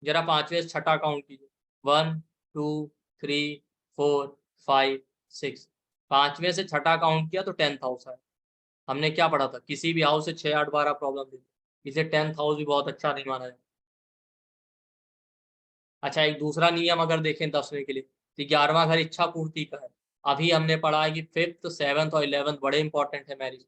जरा 5वें से छठा काउंट कीजिए, 1, 2, 3, 4, 5, 6। 5वें से छठा काउंट किया तो 10th हाउस है। हमने क्या पढ़ा था, किसी भी हाउस से 6, 8, 12 प्रॉब्लम देते, इसे 10th हाउस भी बहुत अच्छा नहीं माना जाए। अच्छा, एक दूसरा नियम अगर देखें 10वें के लिए, तो 11वां घर इच्छा पूर्ति का है। अभी हमने पढ़ा है कि 5th, 7th और 11th बड़े इंपॉर्टेंट है मैरिज।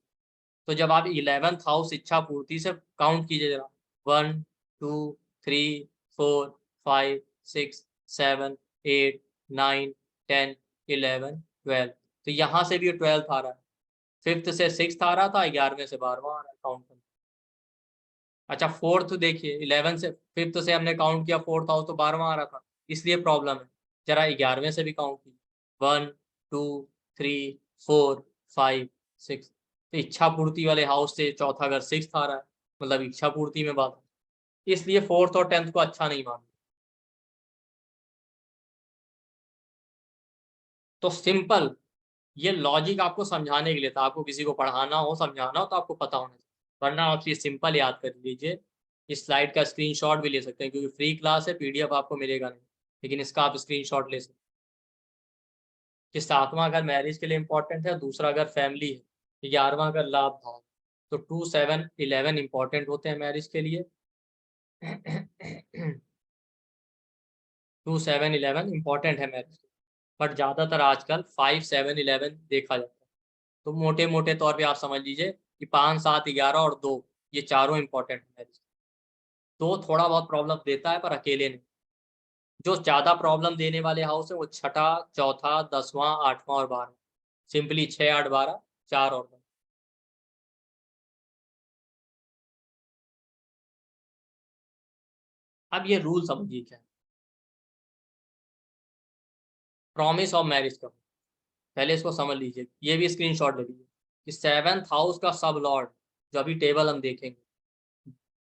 तो जब आप 11th हाउस इच्छा पूर्ति से काउंट कीजिए जरा, 1, 2, 3, 4, 5, 6, 7, 8, 9, 10, 11, 12। तो यहाँ से भी 12th आ रहा है, 5th से 6th आ रहा था, 11वें से 12वां आ रहा है काउंट करना। अच्छा 4th देखिए, 11 से 5th से हमने काउंट किया 4th हाउस तो 12वां आ रहा था, इसलिए प्रॉब्लम है। जरा 11वें से भी काउंट कीजिए, 1, 2, 3, 4, 5, 6। तो इच्छा पूर्ति वाले हाउस से चौथा घर 6th आ रहा है, मतलब इच्छा पूर्ति में बात है, इसलिए 4th और 10th को अच्छा नहीं मानते। तो सिंपल ये लॉजिक आपको समझाने के लिए था, आपको किसी को पढ़ाना हो समझाना हो तो आपको पता होना चाहिए, वरना आप ये सिंपल याद कर लीजिए। इस स्लाइड का स्क्रीनशॉट भी ले सकते हैं, क्योंकि फ्री क्लास है, पीडीएफ आपको मिलेगा नहीं, लेकिन इसका आप स्क्रीनशॉट ले सकते हैं। कि 7वां घर मैरिज के लिए इंपॉर्टेंट है, दूसरा घर फैमिली है, 11वां घर लाभ भाव। तो 2, 7, 11 इंपॉर्टेंट होते हैं मैरिज के लिए। 2, 7, 11 इंपॉर्टेंट है मैरिज, बट ज्यादातर आजकल 5, 7, 11 देखा जाता है। तो मोटे मोटे तौर पे आप समझ लीजिए कि 5, 7, 11 और 2 ये चारों इंपॉर्टेंट है। 2 थोड़ा बहुत प्रॉब्लम देता है पर अकेले नहीं। जो ज्यादा प्रॉब्लम देने वाले हाउस है वो छठा, चौथा, 10वां, 8वां और 12वां। सिंपली 6, 8, 12, 4 और 2। अब ये रूल समझिए क्या है। प्रॉमिस ऑफ मैरिज का, पहले इसको समझ लीजिए, ये भी स्क्रीनशॉट ले लीजिए कि 7th हाउस का सब लॉर्ड, जो अभी टेबल हम देखेंगे,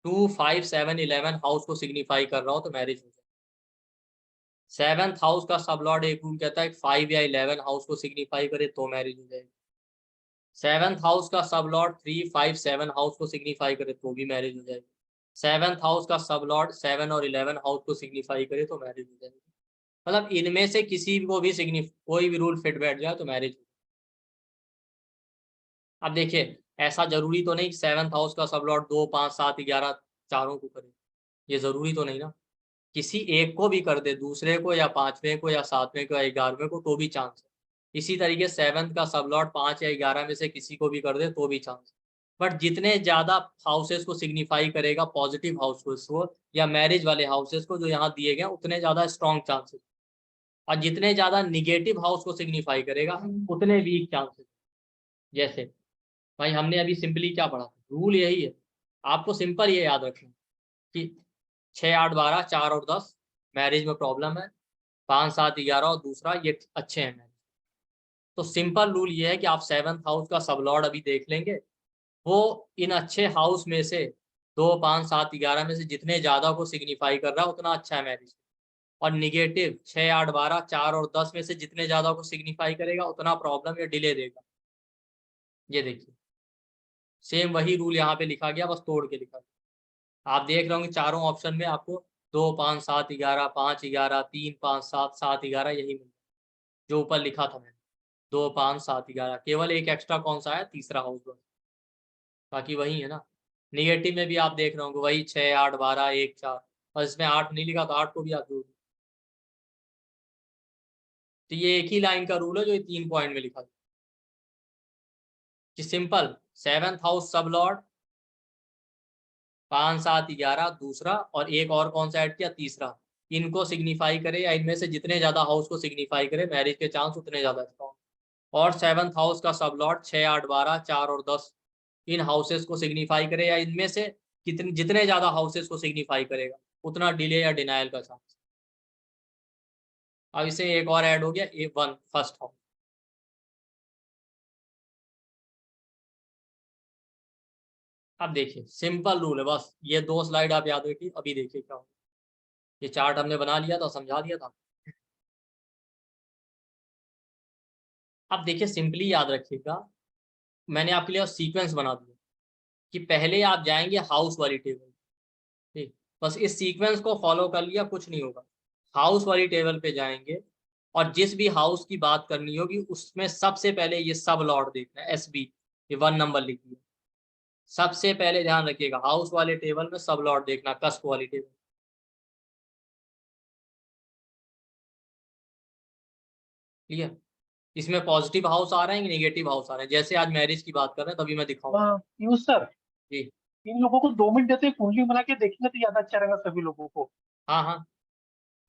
2, 5, 7, 11 हाउस को सिग्निफाई कर रहा हो तो मैरिज हो जाए। 7th हाउस का सब लॉर्ड एक रूल कहता है 5 या 11 हाउस को सिग्निफाई करे तो मैरिज हो जाएगी। 7th हाउस का सब लॉर्ड 3, 5, 7 हाउस को सिग्निफाई करे तो भी मैरिज हो जाएगी। 7th हाउस का सब लॉर्ड 7 और 11 हाउस को सिग्निफाई करे तो मैरिज हो जाएगी। मतलब इनमें से किसी को भी कोई भी रूल फिट बैठ जाए तो मैरिज। अब देखिए, ऐसा जरूरी तो नहीं 7th हाउस का सब लॉर्ड 2, 5, 7, 11 चारों को करे, ये जरूरी तो नहीं ना। किसी एक को भी कर दे, दूसरे को या 5वें को या 7वें को या 11वें को, तो भी चांस है। इसी तरीके 7th का सब लॉर्ड 5 या 11 में से किसी को भी कर दे तो भी चांस है। बट जितने ज्यादा हाउसेस को सिग्निफाई करेगा पॉजिटिव हाउसेस को या मैरिज वाले हाउसेस को जो यहाँ दिए गए, उतने ज्यादा स्ट्रॉन्ग चांसेस। और जितने ज्यादा निगेटिव हाउस को सिग्निफाई करेगा उतने वीक चांसेस। जैसे भाई हमने अभी सिंपली क्या पढ़ा, रूल यही है, आपको सिंपल ये याद रखना कि 6, 8, 12, 4 और 10 मैरिज में प्रॉब्लम है, 5, 7, 11 और दूसरा ये अच्छे हैं मैरिज। तो सिंपल रूल ये है कि आप 7th हाउस का सब लॉर्ड अभी देख लेंगे, वो इन अच्छे हाउस में से 2, 5, 7, 11 में से जितने ज्यादा को सिग्निफाई कर रहा है उतना अच्छा है मैरिज। और निगेटिव 6, 8, 12, 4 और 10 में से जितने ज्यादा को सिग्निफाई करेगा उतना प्रॉब्लम या डिले देगा। ये देखिए सेम वही रूल यहाँ पे लिखा गया, बस तोड़ के लिखा गया। आप देख रहे होंगे चारों ऑप्शन में आपको 2, 5, 7, 11, 5, 11, 3, 5, 7, 7, 11 यही मिला जो ऊपर लिखा था मैंने। 2, 5, 7, 11, केवल एक एक्स्ट्रा कौन सा है, तीसरा हाउस बस, बाकी वही है ना। निगेटिव में भी आप देख रहे होंगे वही 6, 8, 12, 1, 4, और इसमें 8 नहीं लिखा तो 8 को भी आप जोड़। तो ये एक ही लाइन का रूल है जो ये 3 पॉइंट में लिखा है कि सिंपल 7th हाउस सब लॉर्ड 5, 7, 11 दूसरा, और एक और कौन सा ऐड किया, तीसरा, इनको सिग्निफाई करे या इनमें से जितने ज्यादा हाउस को सिग्निफाई करे मैरिज के चांस उतने ज्यादा स्ट्रॉन्ग। और 7th हाउस का सब लॉर्ड 6, 8, 12, 4 और 10 इन हाउसेस को सिग्निफाई करे या इनमें से कितने जितने ज्यादा हाउसेस को सिग्निफाई करेगा उतना डिले या डिनायल का चांस। अब इसे एक और ऐड हो गया A1 फर्स्ट हाउस। अब देखिए सिंपल रूल है, बस ये 2 स्लाइड आप याद रखिए, अभी देखिए क्या हो। ये चार्ट हमने बना लिया था, समझा दिया था। अब देखिए सिंपली याद रखिएगा, मैंने आपके लिए सीक्वेंस बना दिया कि पहले आप जाएंगे हाउस वाली टेबल, ठीक, बस इस सीक्वेंस को फॉलो कर लिया, कुछ नहीं होगा। हाउस वाली टेबल पे जाएंगे और जिस भी हाउस की बात करनी होगी उसमें सबसे पहले ये सब लॉर्ड देखना है, SB, ये 1 नंबर लिखिए। सबसे पहले ध्यान रखिएगा हाउस वाले टेबल में सब लॉर्ड देखना, कस्प वाली टेबल। क्लियर? इसमें पॉजिटिव हाउस आ रहे हैं कि नेगेटिव हाउस आ रहे हैं, जैसे आज मैरिज की बात कर रहे हैं तभी मैं दिखाऊंगा। यूज सर, जी इन लोगों को 2 मिनट देते हैं, कुंडली मिला के देखेंगे तो ज्यादा अच्छा रहेगा सभी लोगों को। हाँ हाँ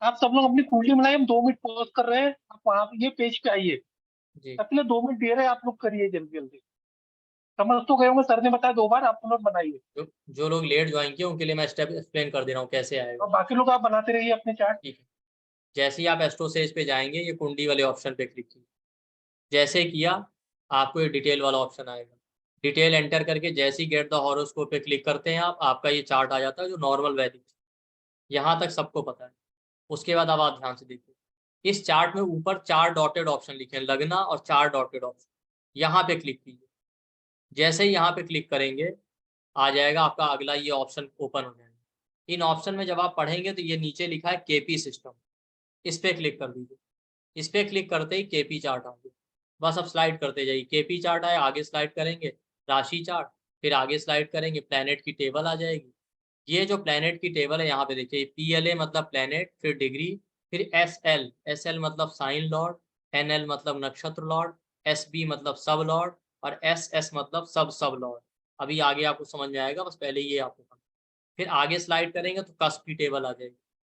आप सब लोग अपनी कुंडली मिलाइए, हम 2 मिनट पॉज कर रहे हैं, आप वहाँ ये पेज पे आइए, जी। सबके लिए 2 मिनट दे रहे हैं, आप लोग करिए जल्दी जल्दी। समझ तो गए होंगे, सर ने बताया 2 बार, आप लोग बनाइए। जो लोग लेट ज्वाइन किए उनके लिए मैं स्टेप एक्सप्लेन कर दे रहा हूँ कैसे आएगा। और बाकी लोग आप बनाते रहिए अपने चार्ट। ठीक है, जैसे ही आप एस्ट्रोसेज पे जाएंगे ये कुंडली वाले ऑप्शन पे क्लिक कीजिए। जैसे किया आपको ये डिटेल वाला ऑप्शन आएगा, डिटेल एंटर करके जैसे ही गेट द हॉरोस्कोप पे क्लिक करते हैं आप, आपका ये चार्ट आ जाता है जो नॉर्मल वैदिक। यहाँ तक सबको पता है। उसके बाद अब आप ध्यान से देखिए, इस चार्ट में ऊपर 4 डॉटेड ऑप्शन लिखे हैं, लगना और 4 डॉटेड ऑप्शन, यहाँ पे क्लिक कीजिए। जैसे ही यहाँ पे क्लिक करेंगे आ जाएगा आपका अगला ये ऑप्शन ओपन हो जाएगा। इन ऑप्शन में जब आप पढ़ेंगे तो ये नीचे लिखा है KP सिस्टम, इस पे क्लिक कर दीजिए। इस पे क्लिक करते ही KP चार्ट आ गया। बस अब स्लाइड करते जाइए, KP चार्ट आए आगे स्लाइड करेंगे राशि चार्ट, फिर आगे स्लाइड करेंगे प्लेनेट की टेबल आ जाएगी। ये जो प्लेनेट की टेबल है यहाँ पे देखिए, PLA मतलब प्लेनेट, फिर डिग्री, फिर SL मतलब साइन लॉर्ड, NL मतलब नक्षत्र लॉर्ड, SB मतलब सब लॉर्ड, और SS मतलब सब सब लॉर्ड। अभी आगे आपको समझ में आएगा, बस पहले ये आपको समझ। फिर आगे स्लाइड करेंगे तो कस्प की टेबल आ जाएगी,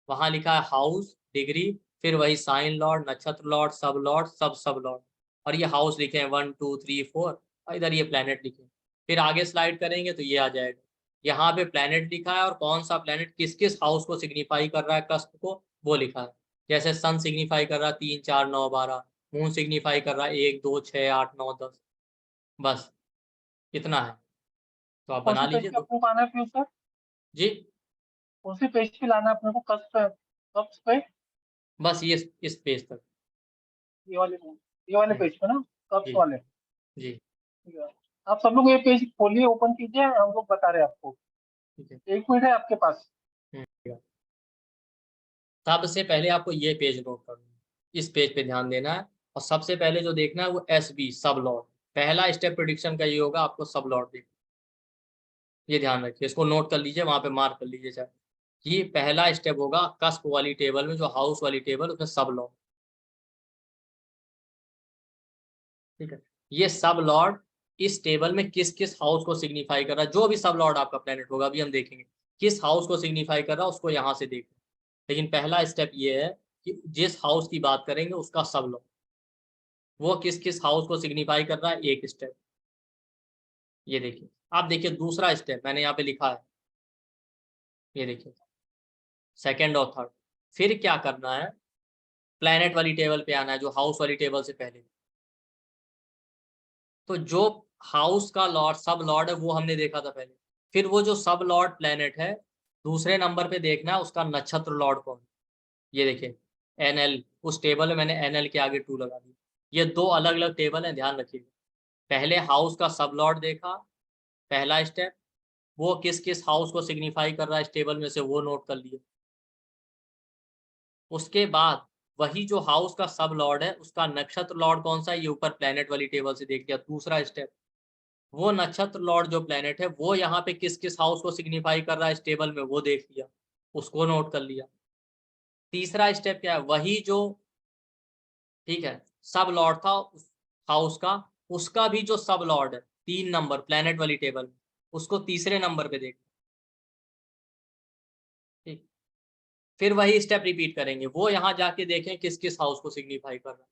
वहां लिखा है हाउस, डिग्री, फिर वही साइन लॉर्ड, नक्षत्र लॉर्ड, सब लॉर्ड, सब लॉर्ड, और ये हाउस लिखे हैं 1, 2, 3, 4, और इधर ये प्लेनेट लिखे हैं। फिर आगे स्लाइड करेंगे तो ये आ जाएगा, यहाँ पे प्लेनेट लिखा है और कौन सा प्लेनेट किस किस हाउस को सिग्निफाई कर रहा है, कस्प को, वो लिखा है। जैसे सन सिग्निफाई कर रहा है 3, 4, 9, 12, मून सिग्निफाई कर रहा है 1, 2, 6, 8, 9, 10। बस इतना है, तो आप कौन बना सी पेज लीजिए पे तो। अपने को आना है फिर सर? जी कौन सी पेज पे लाना है अपने को, कस्प पे? कस्प पे? बस ये इस पेज तक। ये वाले, ये वाले हम्म, पेज पे ना, कस्प जी वाले? जी ठीक है, आप सब लोग ये पेज खोलिए, ओपन कीजिए, हम लोग बता रहे हैं आपको। ठीक है। 1 मिनट है आपके पास। सबसे पहले आपको ये पेज नोट करना है, इस पेज पे ध्यान देना है, और सबसे पहले जो देखना है वो SB सब लॉट। पहला स्टेप प्रेडिक्शन का ये होगा, आपको सब लॉट देखना, ये ध्यान रखिए, इसको नोट कर लीजिए, वहां पे मार्क कर लीजिए चाहे। ये पहला स्टेप होगा कस्प वाली टेबल में, जो हाउस वाली टेबल, उसमें सब लॉट। ठीक है, ये सब लॉर्ड इस टेबल में किस किस हाउस को सिग्निफाई कर रहा है, जो भी सब लॉर्ड आपका प्लेनेट होगा, अभी हम देखेंगे किस हाउस को सिग्निफाई कर रहा है, उसको यहाँ से देखना। लेकिन पहला स्टेप ये है कि जिस हाउस की बात करेंगे उसका सब लॉर्ड, वो किस किस हाउस को सिग्निफाई कर रहा है, एक स्टेप। ये देखिए, आप देखिए दूसरा स्टेप मैंने यहाँ पे लिखा है, ये देखिए सेकेंड और थर्ड। फिर क्या करना है, प्लेनेट वाली टेबल पे आना है, जो हाउस वाली टेबल से पहले। तो जो हाउस का लॉर्ड सब लॉर्ड है वो हमने देखा था पहले, फिर वो जो सब लॉर्ड प्लेनेट है दूसरे नंबर पे देखना है, उसका नक्षत्र लॉर्ड कौन। ये देखिए NL, उस टेबल में मैंने NL के आगे 2 लगा दिया। ये 2 अलग अलग टेबल हैं, ध्यान रखिए। पहले हाउस का सब लॉर्ड देखा, पहला स्टेप, वो किस किस हाउस को सिग्निफाई कर रहा है इस टेबल में से, वो नोट कर लिया। उसके बाद वही जो हाउस का सब लॉर्ड है उसका नक्षत्र लॉर्ड कौन सा है, ये ऊपर प्लेनेट वाली टेबल से देख लिया। दूसरा स्टेप, वो नक्षत्र लॉर्ड जो प्लेनेट है वो यहाँ पे किस किस हाउस को सिग्निफाई कर रहा है इस टेबल में, वो देख लिया, उसको नोट कर लिया। तीसरा स्टेप क्या है, वही जो, ठीक है, सब लॉर्ड था उस हाउस का, उसका भी जो सब लॉर्ड है 3 नंबर प्लेनेट वाली टेबल में, उसको तीसरे नंबर पे देख। ठीक, फिर वही स्टेप रिपीट करेंगे, वो यहाँ जाके देखें किस किस हाउस को सिग्निफाई कर रहा है,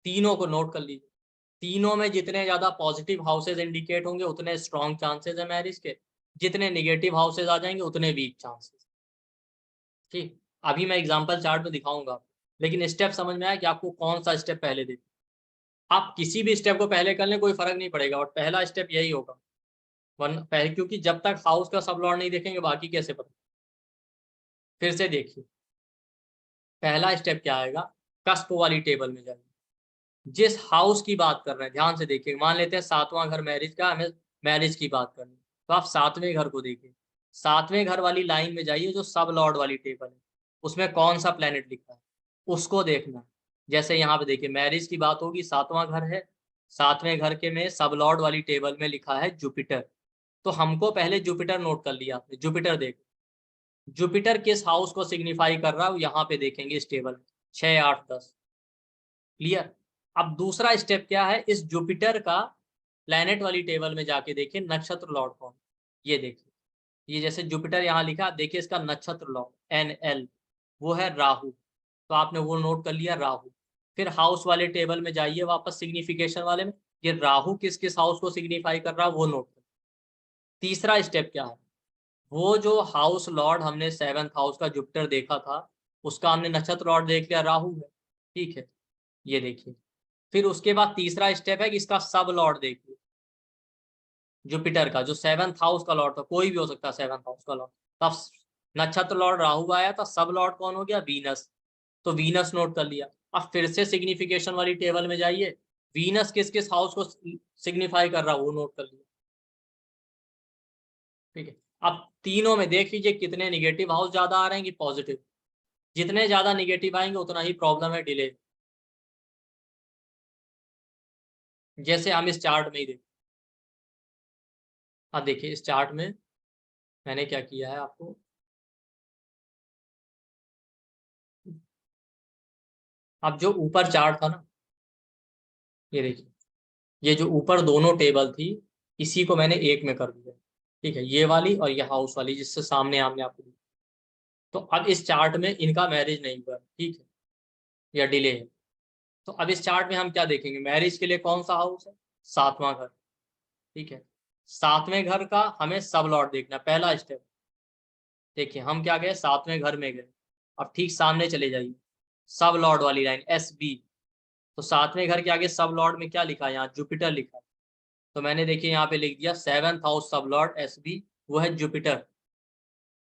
तीनों को नोट कर लीजिए। तीनों में जितने ज्यादा पॉजिटिव हाउसेज इंडिकेट होंगे उतने स्ट्रॉन्ग चांसेस है मैरिज के, जितने निगेटिव हाउसेज आ जाएंगे उतने वीक चांसेस। ठीक, अभी मैं एग्जांपल चार्ट में दिखाऊंगा, लेकिन स्टेप समझ में आया कि आपको कौन सा स्टेप पहले दे। आप किसी भी स्टेप को पहले कर लें कोई फर्क नहीं पड़ेगा, और पहला स्टेप यही होगा, वरना पहले, क्योंकि जब तक हाउस का सब लॉर्ड नहीं देखेंगे बाकी कैसे पता। फिर से देखिए, पहला स्टेप क्या आएगा, कस्प वाली टेबल में जाइए, जिस हाउस की बात कर रहे हैं ध्यान से देखिए, मान लेते हैं 7वां घर मैरिज का, हमें मैरिज की बात करनी, तो आप 7वें घर को देखिए, 7वें घर वाली लाइन में जाइए, जो सब लॉर्ड वाली टेबल है उसमें कौन सा प्लेनेट लिखा है उसको देखना है। जैसे यहाँ पे देखिए मैरिज की बात होगी, 7वां घर है, 7वें घर के में सब लॉर्ड वाली टेबल में लिखा है जुपिटर, तो हमको पहले जुपिटर नोट कर लिया आपने, जुपिटर देख, जुपिटर किस हाउस को सिग्निफाई कर रहा है यहाँ पे देखेंगे इस टेबल में, 6, 8, 10। क्लियर। अब दूसरा स्टेप क्या है, इस जुपिटर का प्लैनेट वाली टेबल में जाके देखिए नक्षत्र लॉर्ड कौन, ये देखिए, ये जैसे जुपिटर यहाँ लिखा, देखिए इसका नक्षत्र लॉर्ड NL वो है राहु, तो आपने वो नोट कर लिया राहु। फिर हाउस वाले टेबल में जाइए वापस सिग्निफिकेशन वाले में, ये राहु किस किस हाउस को सिग्निफाई कर रहा है वो नोट कर। तीसरा स्टेप क्या है, वो जो हाउस लॉर्ड हमने 7th हाउस का जुपिटर देखा था उसका हमने नक्षत्र लॉर्ड देख लिया, राहु है। ठीक है, ये देखिए। फिर उसके बाद तीसरा स्टेप है कि इसका सब लॉर्ड देखिए, जुपिटर का जो 7th हाउस का लॉर्ड था, कोई भी हो सकता है 7th हाउस का लॉर्ड, तब नक्षत्र लॉर्ड राहु आया था, सब लॉर्ड कौन हो गया, वीनस, तो वीनस नोट कर लिया। अब फिर से सिग्निफिकेशन वाली टेबल में जाइए, वीनस किस किस हाउस को सिग्निफाई कर रहा है वो नोट कर लिया। ठीक है, अब तीनों में देख लीजिए कितने निगेटिव हाउस ज्यादा आ रहे हैं कि पॉजिटिव, जितने ज्यादा निगेटिव आएंगे उतना ही प्रॉब्लम है, डिले। जैसे हम इस चार्ट में ही देखें, अब देखिए इस चार्ट में मैंने क्या किया है आपको, अब जो ऊपर चार्ट था ना, ये देखिए, ये जो ऊपर दोनों टेबल थी इसी को मैंने एक में कर दिया। ठीक है, ये वाली और ये हाउस वाली जिससे सामने आमने आपको दी। तो अब इस चार्ट में इनका मैरिज नहीं हुआ, ठीक है, या डिले है। तो अब इस चार्ट में हम क्या देखेंगे, मैरिज के लिए कौन सा हाउस है, 7वां घर। ठीक है, 7वें घर का हमें सब लॉर्ड देखना, पहला स्टेप। देखिए हम क्या गए, 7वें घर में गए, अब ठीक सामने चले जाइए, सब लॉर्ड वाली लाइन SB, तो 7वें घर के आगे सब लॉर्ड में क्या लिखा है, यहाँ जुपिटर लिखा है, तो मैंने देखिए यहाँ पे लिख दिया 7th हाउस सब लॉर्ड SB, वो है जुपिटर।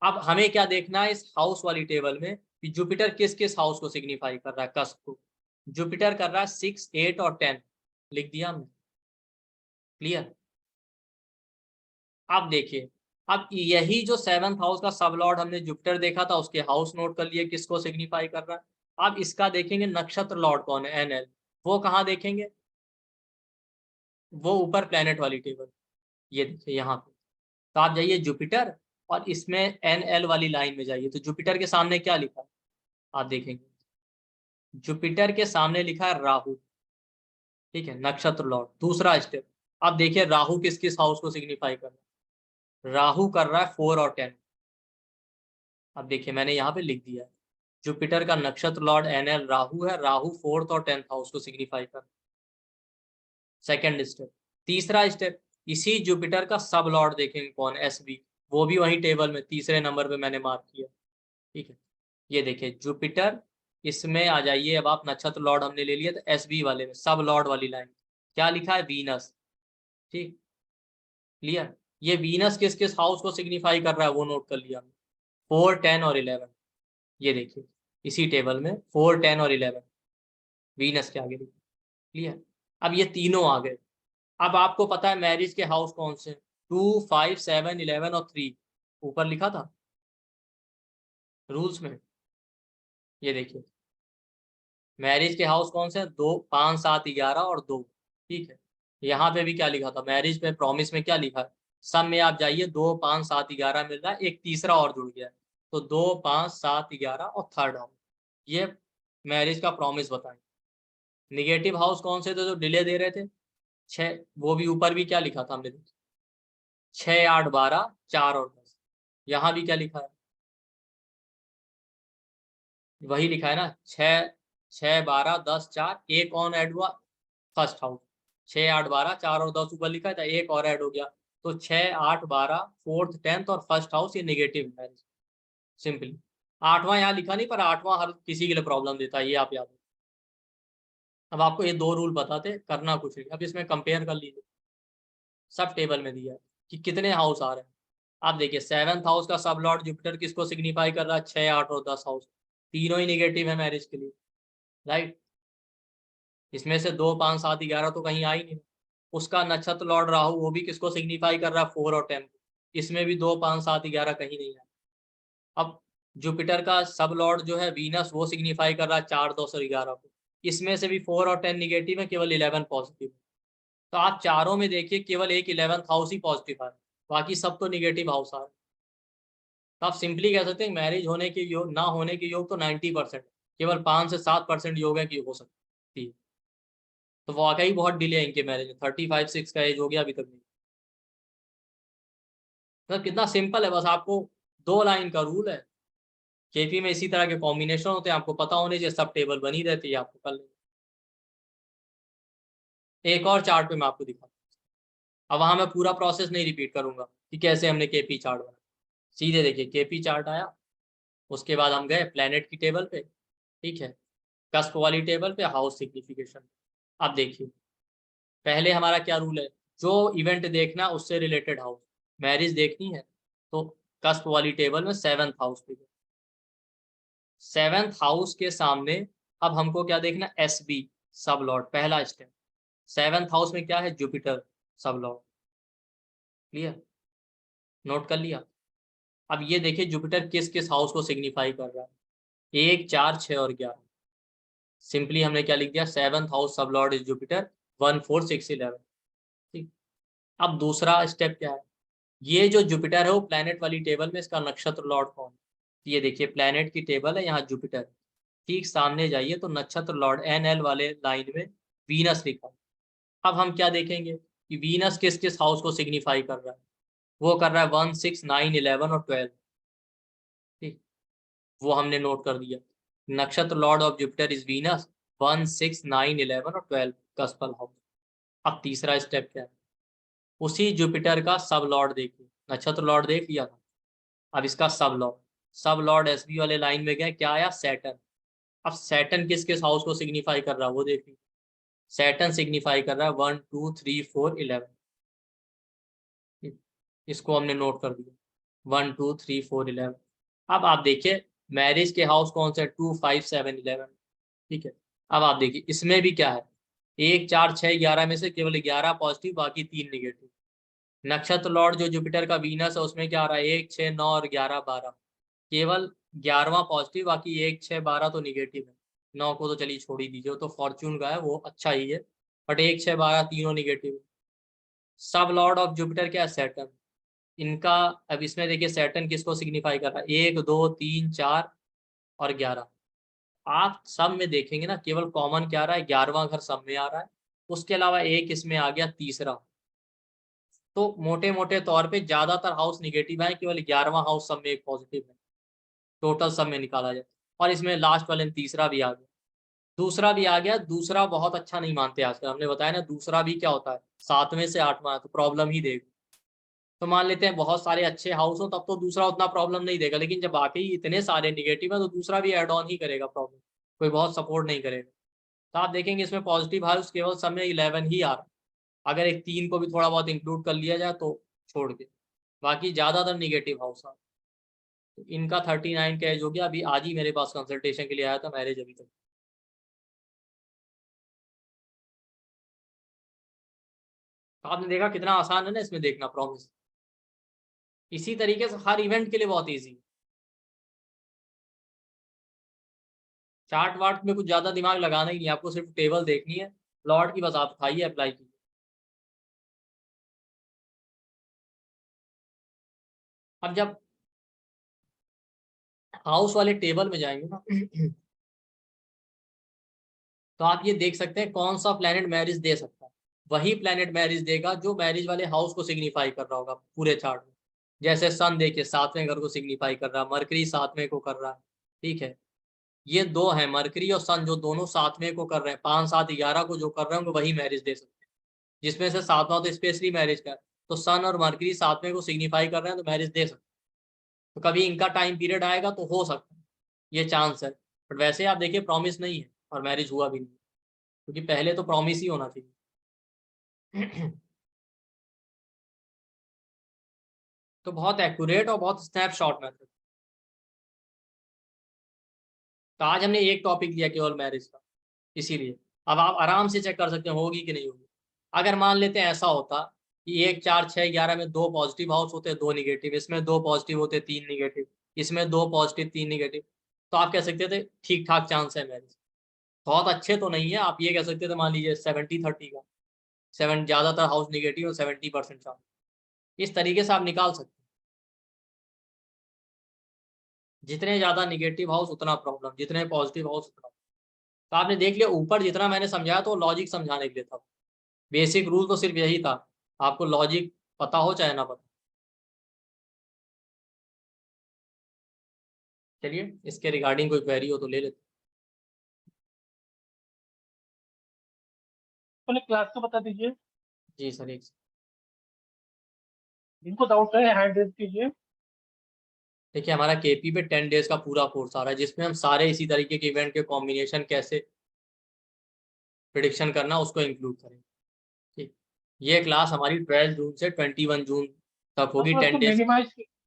अब हमें क्या देखना है इस हाउस वाली टेबल में कि जुपिटर किस किस हाउस को सिग्निफाई कर रहा है, कस्प को। जुपिटर कर रहा है 6, 8 और 10, लिख दिया हमने। क्लियर। अब देखिए, अब यही जो 7th हाउस का सब लॉर्ड हमने जुपिटर देखा था, उसके हाउस नोट कर लिए किसको सिग्निफाई कर रहा है। अब इसका देखेंगे नक्षत्र लॉर्ड कौन है, NL, वो कहाँ देखेंगे, वो ऊपर प्लेनेट वाली टेबल, ये देखिए यहाँ पे। तो आप जाइए जुपिटर और इसमें NL वाली लाइन में जाइए, तो जुपिटर के सामने क्या लिखा है आप देखेंगे, जुपिटर के सामने लिखा है राहु, ठीक है, नक्षत्र लॉर्ड। दूसरा स्टेप, अब देखिए राहु किस किस हाउस को सिग्निफाई कर रहा है, राहु कर रहा है 4 और 10। अब देखिए मैंने यहाँ पे लिख दिया है, जुपिटर का नक्षत्र लॉर्ड NL राहु है, राहु 4th और 10th हाउस को सिग्निफाई कर। Second step. तीसरा स्टेप, इसी जुपिटर का सब लॉर्ड देखेंगे कौन, SB, वो भी वही टेबल में तीसरे नंबर पे मैंने मार्क किया, ठीक है। ये देखिए जुपिटर, इसमें आ जाइए, अब आप नक्षत्र लॉर्ड हमने ले लिया, तो SB वाले में सब लॉर्ड वाली लाइन क्या लिखा है, वीनस, ठीक, क्लियर। ये वीनस किस किस हाउस को सिग्निफाई कर रहा है वो नोट कर लिया हमने, 4, 10 और 11। ये देखिए इसी टेबल में 4, 10 और 11 वीनस के आगे लिखा, क्लियर। अब ये तीनों आ गए। अब आपको पता है मैरिज के हाउस कौन से, 2, 5, 7, 11 और 3 ऊपर लिखा था रूल्स में। ये देखिए मैरिज के हाउस कौन से, 2, 5, 7, 11 और 2, ठीक है। यहाँ पे भी क्या लिखा था, मैरिज पे प्रॉमिस में क्या लिखा है, सब में आप जाइए 2, 5, 7, 11 मिल रहा है, एक तीसरा और जुड़ गया है, तो 2, 5, 7, 11 और थर्ड हाउस, ये मैरिज का प्रॉमिस बताएं। निगेटिव हाउस कौन से थे जो डिले दे रहे थे, 6, वो भी ऊपर भी क्या लिखा था हमने, 6, 8, 12, 4 और 10। यहाँ भी क्या लिखा है, वही लिखा है ना, 6, 6, 12, 10, 4, एक ऑन ऐड हुआ फर्स्ट हाउस, 6, 8, 12, 4 और 10 ऊपर लिखा है, तो एक और ऐड हो गया, तो 6, 8, 12, 4th, 10th और फर्स्ट हाउस, ये नेगेटिव है सिंपली। 8वां यहाँ लिखा नहीं, पर 8वां हर किसी के लिए प्रॉब्लम देता है, ये आप याद रखिए। अब आपको ये 2 रूल बताते, करना कुछ नहीं, अब इसमें कंपेयर कर लीजिए, सब टेबल में दिया है कि कितने हाउस आ रहे हैं। आप देखिए 7th हाउस का सब लॉर्ड जुपिटर किसको सिग्निफाई कर रहा है, 6, 8 और 10 हाउस, तीनों ही निगेटिव है मैरिज के लिए, राइट। इसमें से 2, 5, 7, 11 तो कहीं आ ही नहीं। उसका नक्षत्र लॉर्ड राहु, वो भी किसको सिग्निफाई कर रहा है, 4 और 10, इसमें भी 2, 5, 7, 11 कहीं नहीं है। अब जुपिटर का सब लॉर्ड जो है वीनस, वो सिग्निफाई कर रहा है 4, 10 और 11 को, इसमें से भी 4 और 10 निगेटिव है, केवल 11 पॉजिटिव है। तो आप चारों में देखिए केवल एक 11th हाउस ही पॉजिटिव है, बाकी सब तो निगेटिव हाउस आ रहे हैं। तो आप सिंपली कह सकते हैं मैरिज होने के योग, ना होने के योग तो 90%, केवल 5 से 7% योग है कि हो सकती है। तो वाकई बहुत डिले है इनके मैरिज में, 35, 6 का एज हो गया अभी तक नहीं। मतलब कितना सिंपल है, बस आपको 2 लाइन का रूल है। केपी में इसी तरह के कॉम्बिनेशन होते हैं, आपको पता होने चाहिए, सब टेबल बनी रहती है, आपको कर लेंगे। एक और चार्ट पे मैं आपको दिखाता हूँ, अब वहां मैं पूरा प्रोसेस नहीं रिपीट करूंगा कि कैसे हमने केपी चार्ट बनाया। सीधे देखिए केपी चार्ट आया, उसके बाद हम गए प्लेनेट की टेबल पे, ठीक है, कस्प वाली टेबल पे हाउस सिग्निफिकेशन। अब देखिए पहले हमारा क्या रूल है, जो इवेंट देखना उससे रिलेटेड हाउस, मैरिज देखनी है तो कस्प वाली टेबल में 7th हाउस पे, 7th हाउस के सामने अब हमको क्या देखना, SB सब लॉर्ड, पहला स्टेप। 7th हाउस में क्या है, जुपिटर सब लॉर्ड, क्लियर, नोट कर लिया। अब ये देखिए जुपिटर किस किस हाउस को सिग्निफाई कर रहा है, 1, 4, 6 और 11। सिंपली हमने क्या लिख दिया, 7th हाउस सब लॉर्ड इज जुपिटर, 1, 4, 6, 11, ठीक। अब दूसरा स्टेप क्या है, ये जो जुपिटर है वो प्लैनेट वाली टेबल में इसका नक्षत्र लॉर्ड कौन, ये देखिए प्लैनेट की टेबल है, यहाँ जुपिटर, ठीक सामने जाइए तो नक्षत्र लॉर्ड NL वाले लाइन में वीनस लिखा। अब हम क्या देखेंगे कि वीनस किस किस हाउस को सिग्निफाई कर रहा है, वो कर रहा है 1, 6, 9, 11 और 12, ठीक, वो हमने नोट कर दिया। नक्षत्र Lord of Jupiter is Venus, 1, 6, 9, 11 और 12 कस्पल हाउस। अब तीसरा स्टेप क्या है, उसी जुपिटर का सब लॉर्ड देखिए, नक्षत्र लॉर्ड देख लिया था, अब इसका सब लॉर्ड, सब लॉर्ड SB वाले लाइन में गए, क्या आया, सैटर्न। अब सैटर्न किस किस हाउस को सिग्निफाई कर रहा है वो देखिए, सैटर्न सिग्निफाई कर रहा है 1, 2, 3, 4, 11, इसको हमने नोट कर दिया, 1, 2, 3, 4, 11। अब आप देखिए मैरिज के हाउस कौन से, 2, 5, 7, 11, ठीक है। अब आप देखिए इसमें भी क्या है, 1 4 6 11 में से केवल 11 पॉजिटिव, बाकी 3 निगेटिव। नक्षत्र लॉर्ड जो जुपिटर का वीनस है उसमें क्या आ रहा है, 1 6 9 और 11 12, केवल 11वां पॉजिटिव, बाकी 1 6 12 तो निगेटिव है। 9 को तो चलिए छोड़ ही दीजिए, तो फॉर्च्यून का है, वो अच्छा ही है, बट 1 6 12 तीनों निगेटिव है। सब लॉर्ड ऑफ जुपिटर क्या है, सैटर्न। इनका अब इसमें देखिए सैटर्न किसको सिग्निफाई कर रहा है, 1 2 3 4 और 11। आप सब में देखेंगे ना, केवल कॉमन क्या आ रहा है, 11वां घर सब में आ रहा है, उसके अलावा एक इसमें आ गया तीसरा। तो मोटे मोटे तौर पे ज्यादातर हाउस निगेटिव है, केवल 11वां हाउस सब में एक पॉजिटिव है, टोटल सब में निकाला जाए। और इसमें लास्ट वाले में तीसरा भी आ गया, दूसरा भी आ गया। दूसरा बहुत अच्छा नहीं मानते आजकल, हमने बताया ना, दूसरा भी क्या होता है, 7वें से 8वां, तो प्रॉब्लम ही देगा। तो मान लेते हैं बहुत सारे अच्छे हाउस हो, तब तो दूसरा उतना प्रॉब्लम नहीं देगा, लेकिन जब वाकई इतने सारे निगेटिव है तो दूसरा भी एड ऑन ही करेगा प्रॉब्लम, कोई बहुत सपोर्ट नहीं करेगा। तो आप देखेंगे इसमें पॉजिटिव हाउस केवल सब में 11 ही आ रहा है, अगर एक 3 को भी थोड़ा बहुत इंक्लूड कर लिया जाए तो छोड़ के, बाकी ज्यादातर निगेटिव हाउस आ। तो इनका 39 का एज हो गया, अभी आज ही मेरे पास कंसल्टेशन के लिए आया था, मैरिज अभी तक। तो आपने देखा कितना आसान है ना इसमें देखना, प्रॉमिस। इसी तरीके से हर इवेंट के लिए बहुत ईजी। चार्ट वार्ट में कुछ ज्यादा दिमाग लगाना ही नहीं, आपको सिर्फ टेबल देखनी है, लॉर्ड की बस आप उठाइए, अप्लाई कीजिए। अब जब हाउस वाले टेबल में जाएंगे ना तो आप ये देख सकते हैं कौन सा प्लेनेट मैरिज दे सकता है। वही प्लेनेट मैरिज देगा जो मैरिज वाले हाउस को सिग्निफाई कर रहा होगा पूरे चार्ट में। जैसे सन देखिए 7वें घर को सिग्निफाई कर रहा है, मरकरी 7वें को कर रहा है, ठीक है। ये दो हैं, मरकरी और सन, जो दोनों 7वें को कर रहे हैं, 5 7 11 को जो कर रहे होंगे वही मैरिज दे सकते हैं। जिसमें से 7वां तो स्पेशली मैरिज का है, तो सन और मरकरी 7वें को सिग्निफाई कर रहे हैं तो मैरिज दे सकते हैं। तो कभी इनका टाइम पीरियड आएगा तो हो सकता है, ये चांस है। बट वैसे आप देखिए प्रॉमिस नहीं है और मैरिज हुआ भी नहीं, क्योंकि पहले तो प्रॉमिस ही होना चाहिए तो बहुत एक्यूरेट और बहुत स्नैपशॉट मेथड। तो आज हमने एक टॉपिक लिया केवल मैरिज का, इसीलिए अब आप आराम से चेक कर सकते हैं होगी कि नहीं होगी। अगर मान लेते हैं ऐसा होता कि 1 4 6 11 में 2 पॉजिटिव हाउस होते हैं 2 निगेटिव, इसमें 2 पॉजिटिव होते 3 निगेटिव, इसमें 2 पॉजिटिव 3 निगेटिव, तो आप कह सकते थे ठीक ठाक चांस है मैरिज। बहुत अच्छे तो नहीं है, आप ये कह सकते थे मान लीजिए 70-30 का, 7 ज्यादातर हाउस निगेटिव और 70% चांस। इस तरीके से आप निकाल सकते हैं, जितने ज्यादा निगेटिव हाउस उतना प्रॉब्लम, जितने पॉजिटिव हाउस उतना। तो आपने देख लिया ऊपर जितना मैंने समझाया तो लॉजिक समझाने के लिए था, बेसिक रूल तो सिर्फ यही था, आपको लॉजिक पता हो चाहे ना पता। चलिए इसके रिगार्डिंग कोई क्वेरी हो तो ले लेते। पहले क्लास को बता दीजिए, जी सर, एक जिनको डाउट है हैंड रेज कीजिए। देखिए हमारा केपी पे 10 डेज का पूरा कोर्स आ रहा है, जिसमें हम सारे इसी तरीके के इवेंट के कॉम्बिनेशन कैसे प्रिडिक्शन करना उसको इंक्लूड करेंगे। ठीक, ये क्लास हमारी 12 जून से 21 जून तक हाँ, होगी, थोड़ा 10 उसको डेज।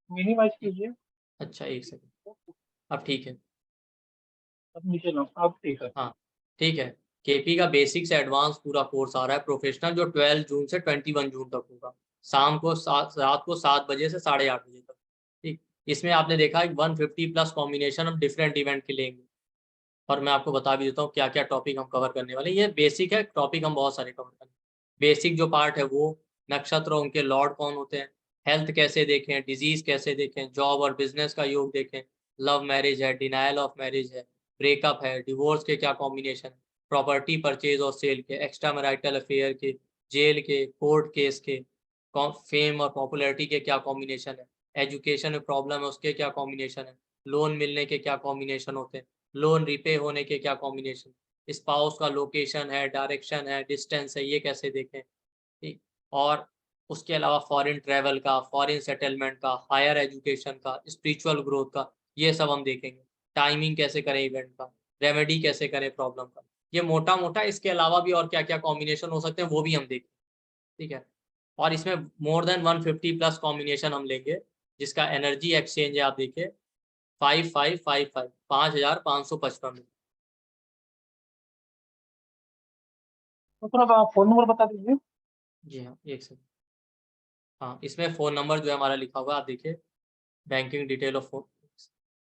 मिनिमाइज कीजिए। अच्छा एक सेकंड, अब ठीक है। अब नीचे लो, अब ठीक है। हाँ ठीक है, केपी का बेसिक से एडवांस पूरा कोर्स आ रहा है प्रोफेशनल, जो 12 जून से 21 जून तक होगा, शाम को रात को 7 बजे से 8:30 बजे तक। ठीक, इसमें आपने देखा 150 प्लस कॉम्बिनेशन हम डिफरेंट इवेंट के लेंगे, और मैं आपको बता भी देता हूँ क्या क्या टॉपिक हम कवर करने वाले हैं। ये बेसिक है, टॉपिक हम बहुत सारे कवर करेंगे। बेसिक जो पार्ट है वो नक्षत्र, उनके लॉर्ड कौन होते हैं, हेल्थ कैसे देखें, डिजीज कैसे देखें, जॉब और बिजनेस का योग देखें, लव मैरिज है, डिनायल ऑफ मैरिज है, ब्रेकअप है, डिवोर्स के क्या कॉम्बिनेशन, प्रॉपर्टी परचेज और सेल के, एक्स्ट्रा मैरिटल अफेयर के, जेल के, कोर्ट केस के, फेम और पॉपुलैरिटी के क्या कॉम्बिनेशन है, एजुकेशन में प्रॉब्लम है उसके क्या कॉम्बिनेशन है, लोन मिलने के क्या कॉम्बिनेशन होते हैं, लोन रिपे होने के क्या कॉम्बिनेशन, स्पाउस का लोकेशन है, डायरेक्शन है, डिस्टेंस है, ये कैसे देखें। ठीक, और उसके अलावा फॉरेन ट्रैवल का, फॉरेन सेटलमेंट का, हायर एजुकेशन का, स्पिरिचुअल ग्रोथ का, ये सब हम देखेंगे। टाइमिंग कैसे करें इवेंट का, रेमेडी कैसे करें प्रॉब्लम का, ये मोटा मोटा। इसके अलावा भी और क्या क्या कॉम्बिनेशन हो सकते हैं वो भी हम देखें, ठीक है। और इसमें मोर देन 150 प्लस कॉम्बिनेशन हम लेंगे, जिसका एनर्जी एक्सचेंज है आप देखिए 5555, 5555। तो थोड़ा फोन नंबर बता दीजिए। जी हाँ, एक सेकंड। हाँ, इसमें फ़ोन नंबर जो है हमारा लिखा हुआ है, आप देखिए, बैंकिंग डिटेल ऑफ फ़ोन,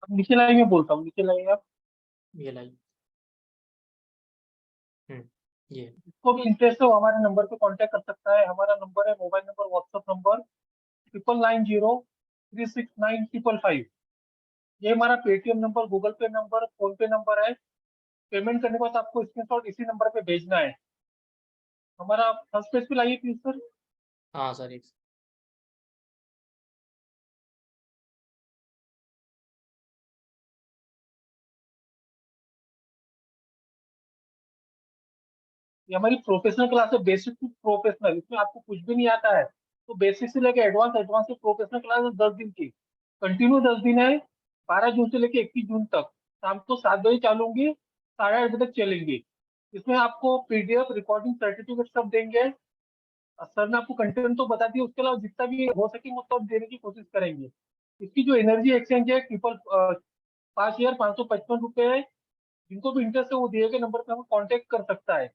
अब नीचे लाइए, मैं बोलता हूँ, नीचे लाइए आप। ये लाइए। ये जिसको भी इंटरेस्ट हो हमारे नंबर पे कांटेक्ट कर सकता है। हमारा नंबर है, मोबाइल नंबर, व्हाट्सएप नंबर 9990369555। ये हमारा पेटीएम नंबर, गूगल पे नंबर, फोन पे नंबर है। पेमेंट करने के बाद आपको स्क्रीनशॉट इसी नंबर पे भेजना है। हमारा फर्स्ट पेज पे लाइए प्लीज सर। हाँ सर, एक ये हमारी प्रोफेशनल क्लास है, बेसिक टू प्रोफेशनल। इसमें आपको कुछ भी नहीं आता है तो बेसिक से लेके एडवांस, एडवांस से प्रोफेशनल क्लास है 10 दिन की। कंटिन्यू 10 दिन है, 12 जून से लेके 21 जून तक। शाम को 7 बजे चालू होंगी, 8:30 बजे तक चलेंगी। इसमें आपको पीडीएफ, रिकॉर्डिंग, सर्टिफिकेट सब देंगे। सर ने आपको कंटेंट तो बता दिया, उसके अलावा जितना भी हो सके वो सब देने की कोशिश करेंगे। इसकी जो एनर्जी एक्सचेंज है, 5,555 रुपए है। जिनको भी इंटरेस्ट है वो दिए गए नंबर पे हमें कांटेक्ट कर सकता है।